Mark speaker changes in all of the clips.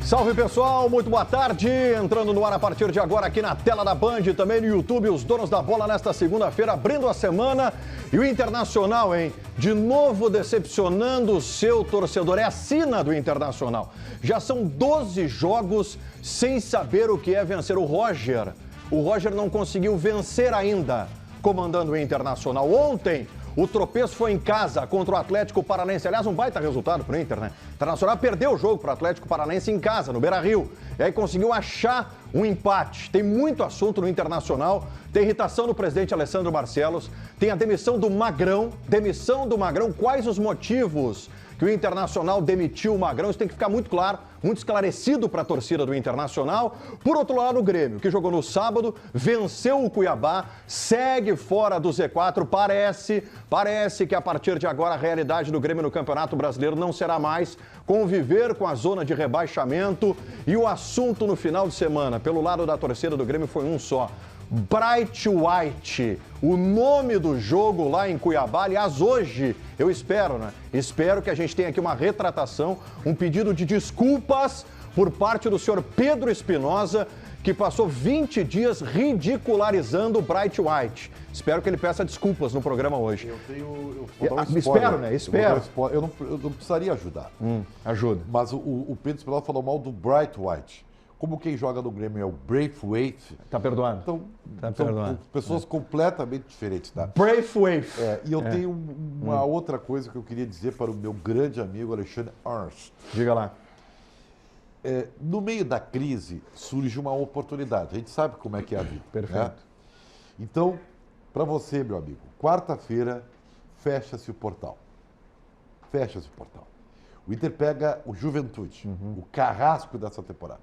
Speaker 1: Salve pessoal, muito boa tarde, entrando no ar a partir de agora aqui na tela da Band, também no YouTube, os donos da bola nesta segunda-feira, abrindo a semana, e o Internacional, hein, de novo decepcionando o seu torcedor, é a sina do Internacional, já são 12 jogos sem saber o que é vencer o Roger não conseguiu vencer ainda, comandando o Internacional. Ontem, o tropeço foi em casa contra o Atlético Paranaense. Aliás, um baita resultado para o Inter, né? O Internacional perdeu o jogo para o Atlético Paranaense em casa, no Beira-Rio. E aí conseguiu achar um empate. Tem muito assunto no Internacional. Tem irritação do presidente Alessandro Barcelos. Tem a demissão do Magrão. Quais os motivos que o Internacional demitiu o Magrão? Isso tem que ficar muito claro, muito esclarecido para a torcida do Internacional. Por outro lado, o Grêmio, que jogou no sábado, venceu o Cuiabá, segue fora do Z4. Parece que a partir de agora a realidade do Grêmio no Campeonato Brasileiro não será mais conviver com a zona de rebaixamento. E o assunto no final de semana, pelo lado da torcida do Grêmio, foi um só. Bright White, o nome do jogo lá em Cuiabá. Aliás, hoje, eu espero, né? Espero que a gente tenha aqui uma retratação, um pedido de desculpas por parte do senhor Pedro Espinosa, que passou 20 dias ridicularizando o Bright White. Espero que ele peça desculpas no programa hoje.
Speaker 2: Eu vou dar um spoiler.
Speaker 1: Espero, né? Espero.
Speaker 2: Eu não precisaria ajudar.
Speaker 1: Ajuda.
Speaker 2: Mas o Pedro Espinosa falou mal do Bright White. Como quem joga no Grêmio é o Braithwaite.
Speaker 1: Tá perdoado.
Speaker 2: Então,
Speaker 1: tá
Speaker 2: são
Speaker 1: perdoado.
Speaker 2: pessoas completamente diferentes, tá?
Speaker 1: Braithwaite.
Speaker 2: E eu tenho uma outra coisa que eu queria dizer para o meu grande amigo Alexandre Ernst.
Speaker 1: Diga lá.
Speaker 2: No meio da crise surge uma oportunidade. A gente sabe como é que é a vida.
Speaker 1: Perfeito.
Speaker 2: Né? Então, para você, meu amigo, quarta-feira fecha-se o portal. Fecha-se o portal. O Inter pega o Juventude, o carrasco dessa temporada.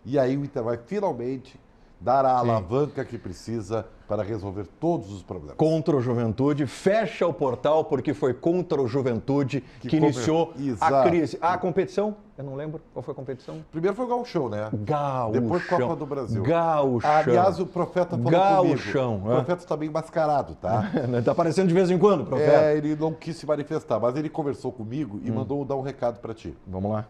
Speaker 2: E aí o Inter vai finalmente dar a alavanca que precisa para resolver todos os problemas.
Speaker 1: Contra o Juventude, fecha o portal porque foi contra o Juventude que iniciou a crise. A competição? Eu não lembro. Qual foi a competição?
Speaker 2: Primeiro foi o Gauchão, né?
Speaker 1: Gauchão.
Speaker 2: Depois Copa do Brasil.
Speaker 1: Gauchão.
Speaker 2: Aliás, o Profeta falou
Speaker 1: Gauchão.
Speaker 2: comigo. O Profeta está bem mascarado, tá?
Speaker 1: Tá aparecendo de vez em quando, Profeta.
Speaker 2: Ele não quis se manifestar, mas ele conversou comigo e mandou dar um recado para ti.
Speaker 1: Vamos lá.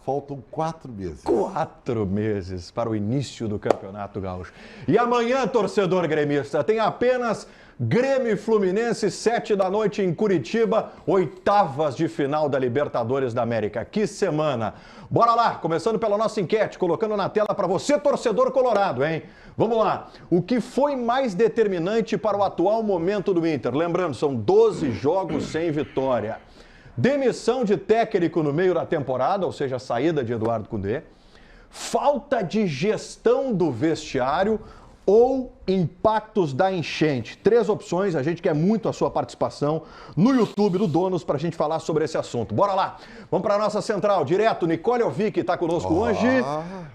Speaker 2: Faltam 4 meses.
Speaker 1: 4 meses para o início do Campeonato Gaúcho. E amanhã, torcedor gremista, tem apenas Grêmio e Fluminense, 7 da noite em Curitiba, oitavas de final da Libertadores da América. Que semana! Bora lá, começando pela nossa enquete, colocando na tela para você, torcedor colorado, hein? Vamos lá. O que foi mais determinante para o atual momento do Inter? Lembrando, são 12 jogos sem vitória. Demissão de técnico no meio da temporada, ou seja, a saída de Eduardo Cudê. Falta de gestão do vestiário ou impactos da enchente. 3 opções, a gente quer muito a sua participação no YouTube do Donos para a gente falar sobre esse assunto. Bora lá, vamos para a nossa central, direto, Nicole Alvic está conosco hoje.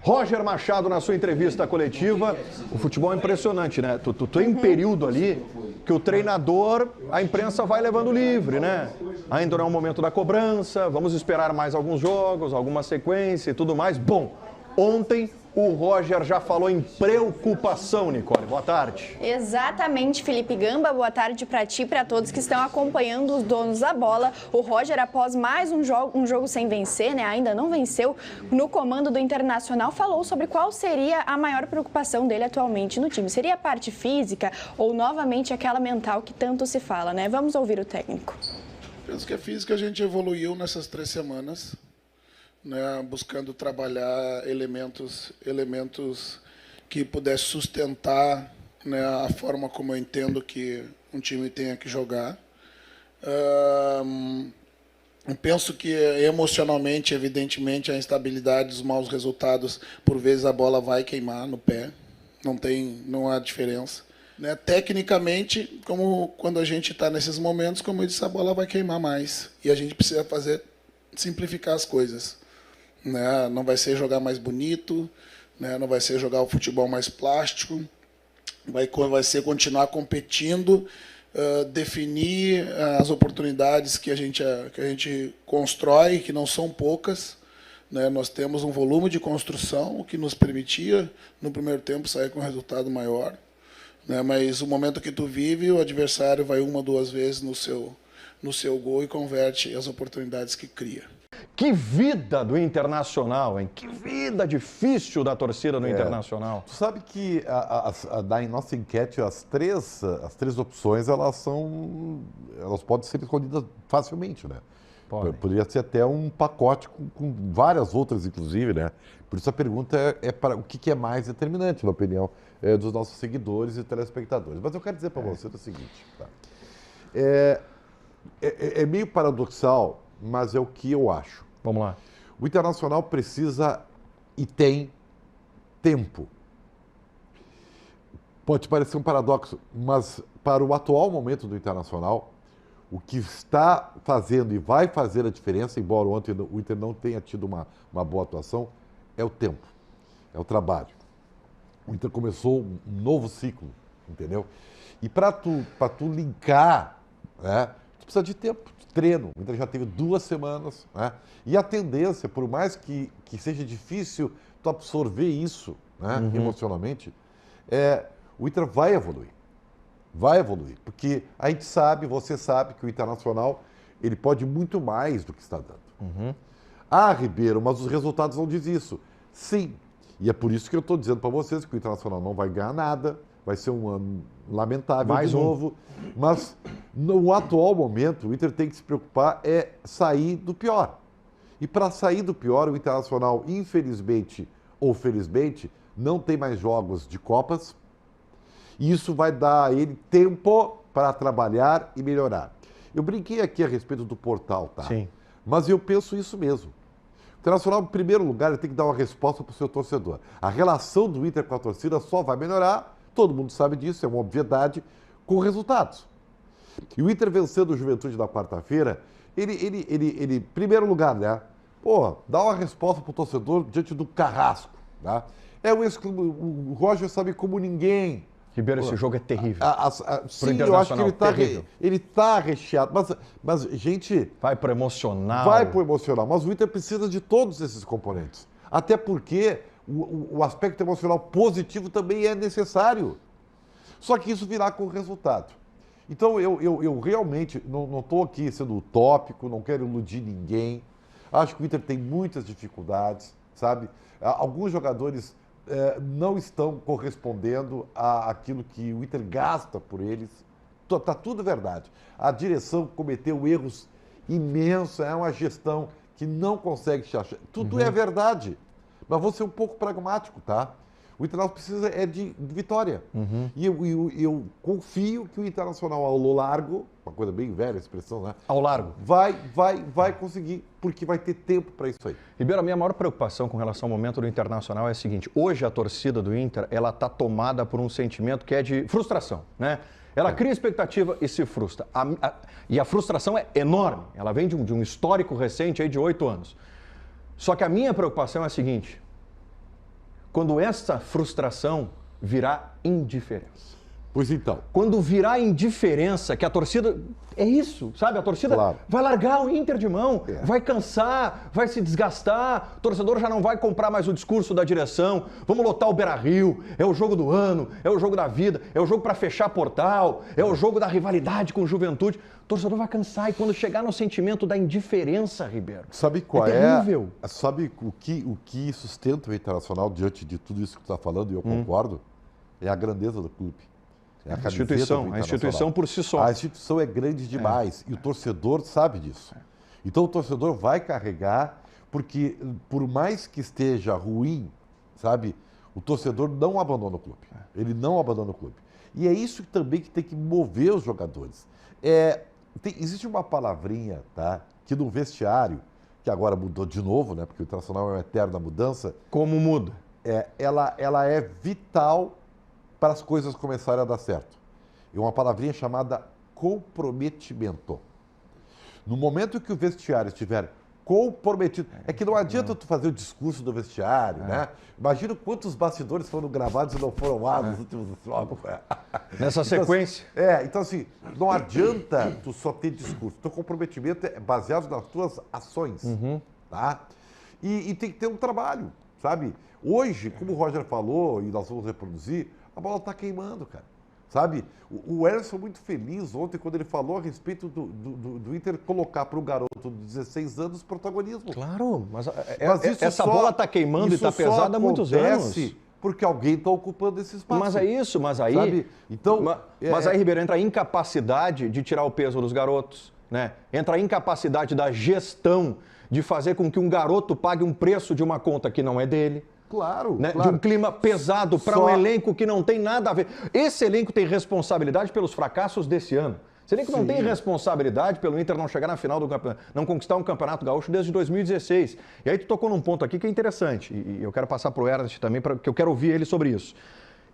Speaker 1: Roger Machado na sua entrevista coletiva. O futebol é impressionante, né? Tu tem um período ali que o treinador, a imprensa vai levando livre, né? Ainda não é o momento da cobrança, vamos esperar mais alguns jogos, alguma sequência e tudo mais. Bom, ontem o Roger já falou em preocupação, Nicole. Boa tarde.
Speaker 3: Exatamente, Felipe Gamba. Boa tarde para ti e para todos que estão acompanhando os donos da bola. O Roger, após mais um jogo sem vencer, né? Ainda não venceu no comando do Internacional, falou sobre qual seria a maior preocupação dele atualmente no time. Seria a parte física ou novamente aquela mental que tanto se fala, né? Vamos ouvir o técnico.
Speaker 4: Penso que a física a gente evoluiu nessas 3 semanas. Né, buscando trabalhar elementos que pudessem sustentar, né, a forma como eu entendo que um time tenha que jogar. Eu penso que emocionalmente, evidentemente, a instabilidade, os maus resultados, por vezes a bola vai queimar no pé, não há diferença. Né, tecnicamente, como quando a gente está nesses momentos, como eu disse, a bola vai queimar mais e a gente precisa simplificar as coisas. Né? Não vai ser jogar mais bonito, né? Não vai ser jogar o futebol mais plástico, vai ser continuar competindo, definir as oportunidades que a gente constrói, que não são poucas. Né? Nós temos um volume de construção que nos permitia, no primeiro tempo, sair com um resultado maior. Né? Mas o momento que tu vive, o adversário vai 1 ou 2 vezes no seu gol e converte as oportunidades que cria.
Speaker 1: Que vida do Internacional, hein? Que vida difícil da torcida do Internacional.
Speaker 2: Tu sabe que em nossa enquete as três opções elas podem ser escolhidas facilmente, né? Poderia ser até um pacote com várias outras, inclusive, né? Por isso a pergunta é para o que é mais determinante, na opinião dos nossos seguidores e telespectadores. Mas eu quero dizer para você o seguinte, tá? É meio paradoxal, mas é o que eu acho.
Speaker 1: Vamos lá.
Speaker 2: O Internacional precisa e tem tempo. Pode parecer um paradoxo, mas para o atual momento do Internacional, o que está fazendo e vai fazer a diferença, embora ontem o Inter não tenha tido uma boa atuação, é o tempo, é o trabalho. O Inter começou um novo ciclo, entendeu? E para tu linkar, né, tu precisa de tempo, de treino. O Inter já teve 2 semanas, né? E a tendência, por mais que seja difícil tu absorver isso, né, emocionalmente, o Inter vai evoluir. Vai evoluir, porque a gente sabe, você sabe que o Internacional ele pode muito mais do que está dando. Ah, Ribeiro, mas os resultados não dizem isso. Sim, e é por isso que eu estou dizendo para vocês que o Internacional não vai ganhar nada, vai ser um ano lamentável
Speaker 1: Mais
Speaker 2: de novo, mas no atual momento o Inter tem que se preocupar sair do pior. E para sair do pior, o Internacional, infelizmente ou felizmente, não tem mais jogos de Copas, e isso vai dar a ele tempo para trabalhar e melhorar. Eu brinquei aqui a respeito do portal, tá?
Speaker 1: Sim.
Speaker 2: Mas eu penso isso mesmo. O Internacional, em primeiro lugar, ele tem que dar uma resposta para o seu torcedor. A relação do Inter com a torcida só vai melhorar, todo mundo sabe disso, é uma obviedade, com resultados. E o Inter vencendo o Juventude na quarta-feira, ele, em primeiro lugar, né? Pô, dá uma resposta para o torcedor diante do carrasco, tá? O Roger sabe como ninguém.
Speaker 1: Ribeiro, esse jogo é terrível.
Speaker 2: Sim, eu acho que ele está recheado. Mas, gente...
Speaker 1: Vai pro emocional.
Speaker 2: Vai pro emocional. Mas o Inter precisa de todos esses componentes. Até porque o aspecto emocional positivo também é necessário. Só que isso virá com resultado. Então, eu realmente não estou aqui sendo utópico, não quero iludir ninguém. Acho que o Inter tem muitas dificuldades, sabe? Alguns jogadores... não estão correspondendo àquilo que o Inter gasta por eles. Está tudo verdade. A direção cometeu erros imensos, é uma gestão que não consegue se achar. Tudo é verdade. Mas vou ser um pouco pragmático, tá? O Internacional precisa de vitória. E eu confio que o Internacional ao largo, uma coisa bem velha a expressão, né?
Speaker 1: Ao largo.
Speaker 2: Vai conseguir, porque vai ter tempo para isso aí.
Speaker 1: Ribeiro, a minha maior preocupação com relação ao momento do Internacional é a seguinte: hoje a torcida do Inter, ela está tomada por um sentimento que é de frustração, né? Ela cria expectativa e se frustra. E a frustração é enorme. Ela vem de um histórico recente aí de 8 anos. Só que a minha preocupação é a seguinte: quando essa frustração virar indiferença.
Speaker 2: Pois então.
Speaker 1: Quando virar indiferença, que a torcida... É isso, sabe? A torcida vai largar o Inter de mão, vai cansar, vai se desgastar, o torcedor já não vai comprar mais o discurso da direção, vamos lotar o Beira-Rio, é o jogo do ano, é o jogo da vida, é o jogo para fechar portal, é o jogo da rivalidade com o Juventude. O torcedor vai cansar e quando chegar no sentimento da indiferença, Ribeiro,
Speaker 2: sabe qual
Speaker 1: terrível.
Speaker 2: Sabe o que sustenta o Internacional diante de tudo isso que tu está falando, e eu concordo, é a grandeza do clube. É a instituição por si só. A instituição é grande demais e o torcedor sabe disso. Então o torcedor vai carregar, porque por mais que esteja ruim, sabe, o torcedor não abandona o clube. Ele não abandona o clube. E é isso também que tem que mover os jogadores. Existe uma palavrinha, tá, que no vestiário, que agora mudou de novo, né, porque o Internacional é uma eterna mudança.
Speaker 1: Como muda?
Speaker 2: Ela é vital para as coisas começarem a dar certo. É uma palavrinha chamada comprometimento. No momento que o vestiário estiver comprometido, é que não adianta tu fazer o discurso do vestiário, né? Imagina quantos bastidores foram gravados e não foram lá nos últimos jogos.
Speaker 1: Nessa sequência.
Speaker 2: Então assim, não adianta tu só ter discurso. Teu comprometimento é baseado nas tuas ações, tá? E tem que ter um trabalho, sabe? Hoje, como o Roger falou, e nós vamos reproduzir, a bola está queimando, cara. sabe? O Emerson foi muito feliz ontem quando ele falou a respeito do Inter colocar para um garoto de 16 anos protagonismo.
Speaker 1: Claro, mas
Speaker 2: Isso
Speaker 1: bola está queimando e está pesada há muitos anos.
Speaker 2: Porque alguém está ocupando esse espaço.
Speaker 1: Mas é isso, mas aí...
Speaker 2: Sabe? Então,
Speaker 1: mas aí, Ribeiro, entra a incapacidade de tirar o peso dos garotos, né? Entra a incapacidade da gestão de fazer com que um garoto pague um preço de uma conta que não é dele.
Speaker 2: Claro,
Speaker 1: né?
Speaker 2: claro.
Speaker 1: De um clima pesado para um elenco que não tem nada a ver. Esse elenco tem responsabilidade pelos fracassos desse ano. Esse elenco não tem responsabilidade pelo Inter não chegar na final do campeonato, não conquistar um campeonato gaúcho desde 2016. E aí tu tocou num ponto aqui que é interessante, e eu quero passar para o Ernest também, porque eu quero ouvir ele sobre isso.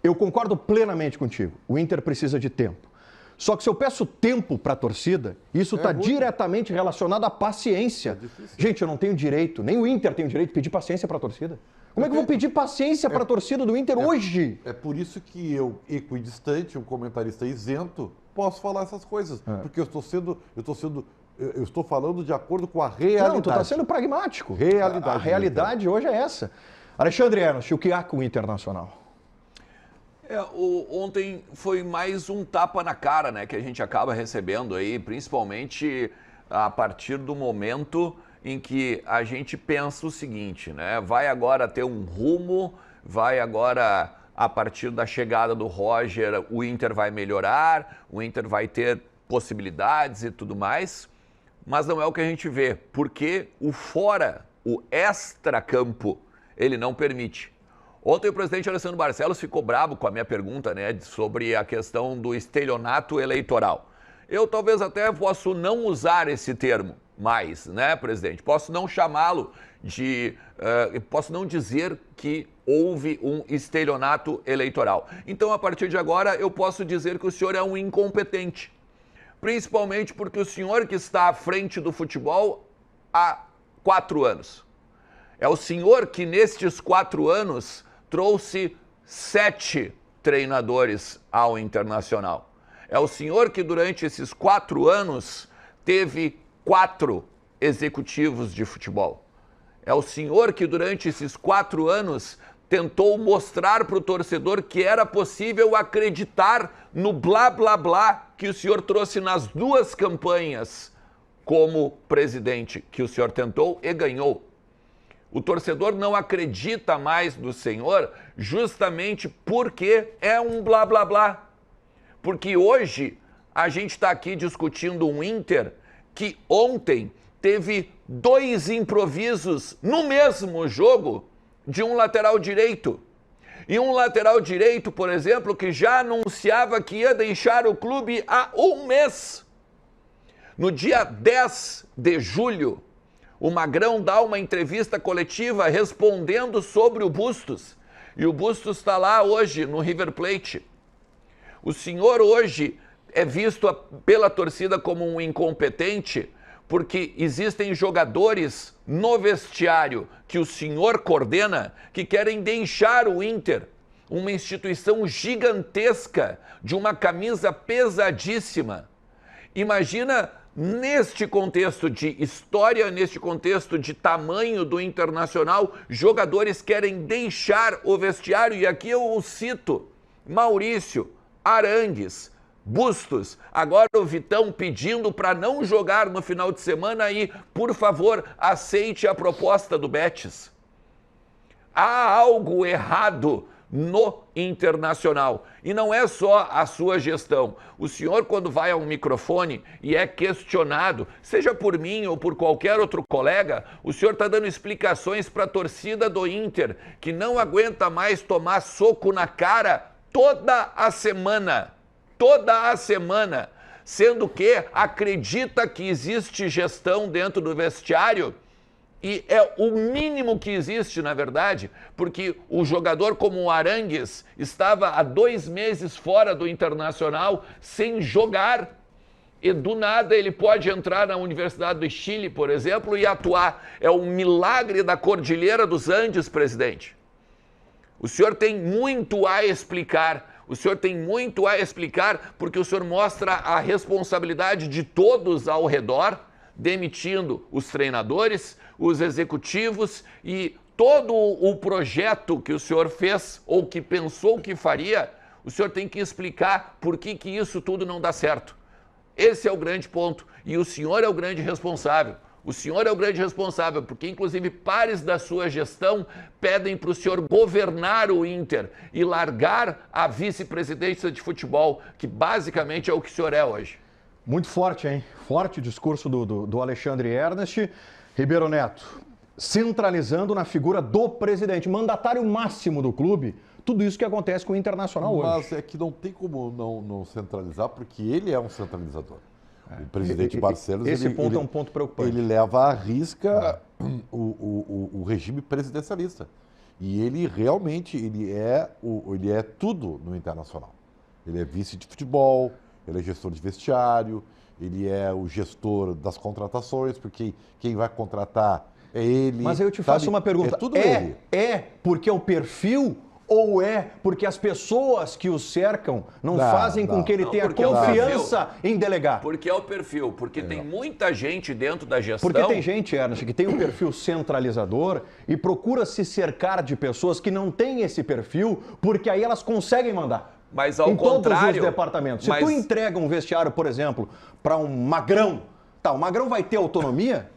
Speaker 1: Eu concordo plenamente contigo, o Inter precisa de tempo. Só que se eu peço tempo para a torcida, isso está diretamente relacionado à paciência. Gente, eu não tenho direito, nem o Inter tem o direito de pedir paciência para a torcida. Como é que eu vou pedir paciência para a torcida do Inter hoje?
Speaker 2: É por isso que eu, equidistante, um comentarista isento, posso falar essas coisas. Porque eu estou falando de acordo com a realidade.
Speaker 1: Não, tu está sendo pragmático.
Speaker 2: Realidade.
Speaker 1: A realidade hoje é essa. Alexandre Ernst, o que há com o Internacional?
Speaker 5: Ontem foi mais um tapa na cara, né, que a gente acaba recebendo aí, principalmente a partir do momento em que a gente pensa o seguinte, né, vai agora ter um rumo, vai agora, a partir da chegada do Roger, o Inter vai melhorar, o Inter vai ter possibilidades e tudo mais, mas não é o que a gente vê, porque o fora, o extra-campo, ele não permite. Ontem o presidente Alessandro Barcelos ficou bravo com a minha pergunta, né, sobre a questão do estelionato eleitoral. Eu talvez até posso não usar esse termo mais, né, presidente? Posso não chamá-lo de... posso não dizer que houve um estelionato eleitoral. Então, a partir de agora, eu posso dizer que o senhor é um incompetente. Principalmente porque o senhor que está à frente do futebol há 4 anos. É o senhor que, nestes 4 anos, trouxe 7 treinadores ao Internacional. É o senhor que, durante esses 4 anos, teve 4 executivos de futebol. É o senhor que, durante esses 4 anos, tentou mostrar para o torcedor que era possível acreditar no blá, blá, blá que o senhor trouxe nas 2 campanhas como presidente, que o senhor tentou e ganhou. O torcedor não acredita mais no senhor justamente porque é um blá, blá, blá. Porque hoje a gente está aqui discutindo um Inter que ontem teve 2 improvisos no mesmo jogo de um lateral direito. E um lateral direito, por exemplo, que já anunciava que ia deixar o clube há 1 mês. No dia 10 de julho, o Magrão dá uma entrevista coletiva respondendo sobre o Bustos. E o Bustos está lá hoje no River Plate. O senhor hoje é visto pela torcida como um incompetente porque existem jogadores no vestiário que o senhor coordena que querem deixar o Inter, uma instituição gigantesca, de uma camisa pesadíssima. Imagina, neste contexto de história, neste contexto de tamanho do Internacional, jogadores querem deixar o vestiário, e aqui eu cito Maurício, Arangues, Bustos, agora o Vitão pedindo para não jogar no final de semana e, por favor, aceite a proposta do Betis. Há algo errado no Internacional. E não é só a sua gestão. O senhor, quando vai ao microfone e é questionado, seja por mim ou por qualquer outro colega, o senhor está dando explicações para a torcida do Inter, que não aguenta mais tomar soco na cara toda a semana, sendo que acredita que existe gestão dentro do vestiário, e é o mínimo que existe, na verdade, porque o jogador como o Arangues estava há 2 meses fora do Internacional sem jogar, e do nada ele pode entrar na Universidade do Chile, por exemplo, e atuar. É um milagre da Cordilheira dos Andes, presidente. O senhor tem muito a explicar. O senhor tem muito a explicar porque o senhor mostra a responsabilidade de todos ao redor, demitindo os treinadores, os executivos e todo o projeto que o senhor fez ou que pensou que faria, O senhor tem que explicar por que isso tudo não dá certo. Esse é o grande ponto. E o senhor é o grande responsável. O senhor é o grande responsável, porque inclusive pares da sua gestão pedem para o senhor governar o Inter e largar a vice-presidência de futebol, que basicamente é o que o senhor é hoje.
Speaker 1: Muito forte, hein? Forte o discurso do Alexandre Ernest. Ribeiro Neto, centralizando na figura do presidente, mandatário máximo do clube, tudo isso que acontece com o Internacional hoje.
Speaker 2: Mas é que não tem como não centralizar, porque ele é um centralizador. O presidente Barcelos...
Speaker 1: Esse ponto é um ponto preocupante.
Speaker 2: Ele leva à risca o regime presidencialista. E ele realmente ele é tudo no Internacional. Ele é vice de futebol, ele é gestor de vestiário, ele é o gestor das contratações, porque quem vai contratar é ele.
Speaker 1: Mas aí eu te faço uma pergunta.
Speaker 2: É tudo ele.
Speaker 1: É porque é o perfil ou é porque as pessoas que o cercam não fazem com que ele tenha confiança em delegar?
Speaker 5: Porque é o perfil, porque tem muita gente dentro da gestão...
Speaker 1: Porque tem gente, Ernest, que tem um perfil centralizador e procura se cercar de pessoas que não têm esse perfil, porque aí elas conseguem mandar.
Speaker 5: Mas ao
Speaker 1: em
Speaker 5: contrário...
Speaker 1: todos os departamentos. Se tu entrega um vestiário, por exemplo, para um Magrão, o Magrão vai ter autonomia?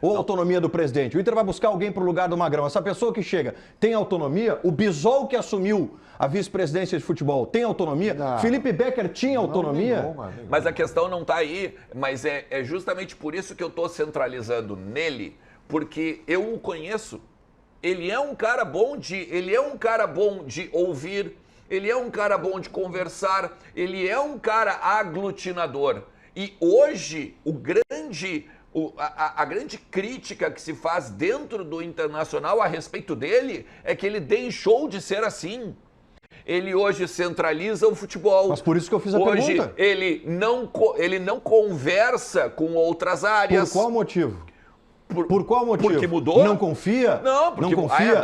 Speaker 1: Ou autonomia do presidente? O Inter vai buscar alguém para o lugar do Magrão. Essa pessoa que chega tem autonomia? O Bisol que assumiu a vice-presidência de futebol tem autonomia?
Speaker 2: Não.
Speaker 1: Felipe Becker tinha autonomia?
Speaker 2: Nenhuma.
Speaker 5: Mas a questão não está aí. Mas é justamente por isso que eu estou centralizando nele, porque eu o conheço. Ele é um cara bom de ouvir, ele é um cara bom de conversar, ele é um cara aglutinador. E hoje a grande crítica que se faz dentro do Internacional a respeito dele é que ele deixou de ser assim. Ele hoje centraliza o futebol.
Speaker 1: Mas por isso que eu fiz a
Speaker 5: pergunta.
Speaker 1: pergunta.
Speaker 5: Ele não conversa com outras áreas.
Speaker 1: Por qual motivo? Por qual motivo?
Speaker 5: Porque mudou?
Speaker 1: Não confia?
Speaker 5: Não, porque...
Speaker 1: Não confia?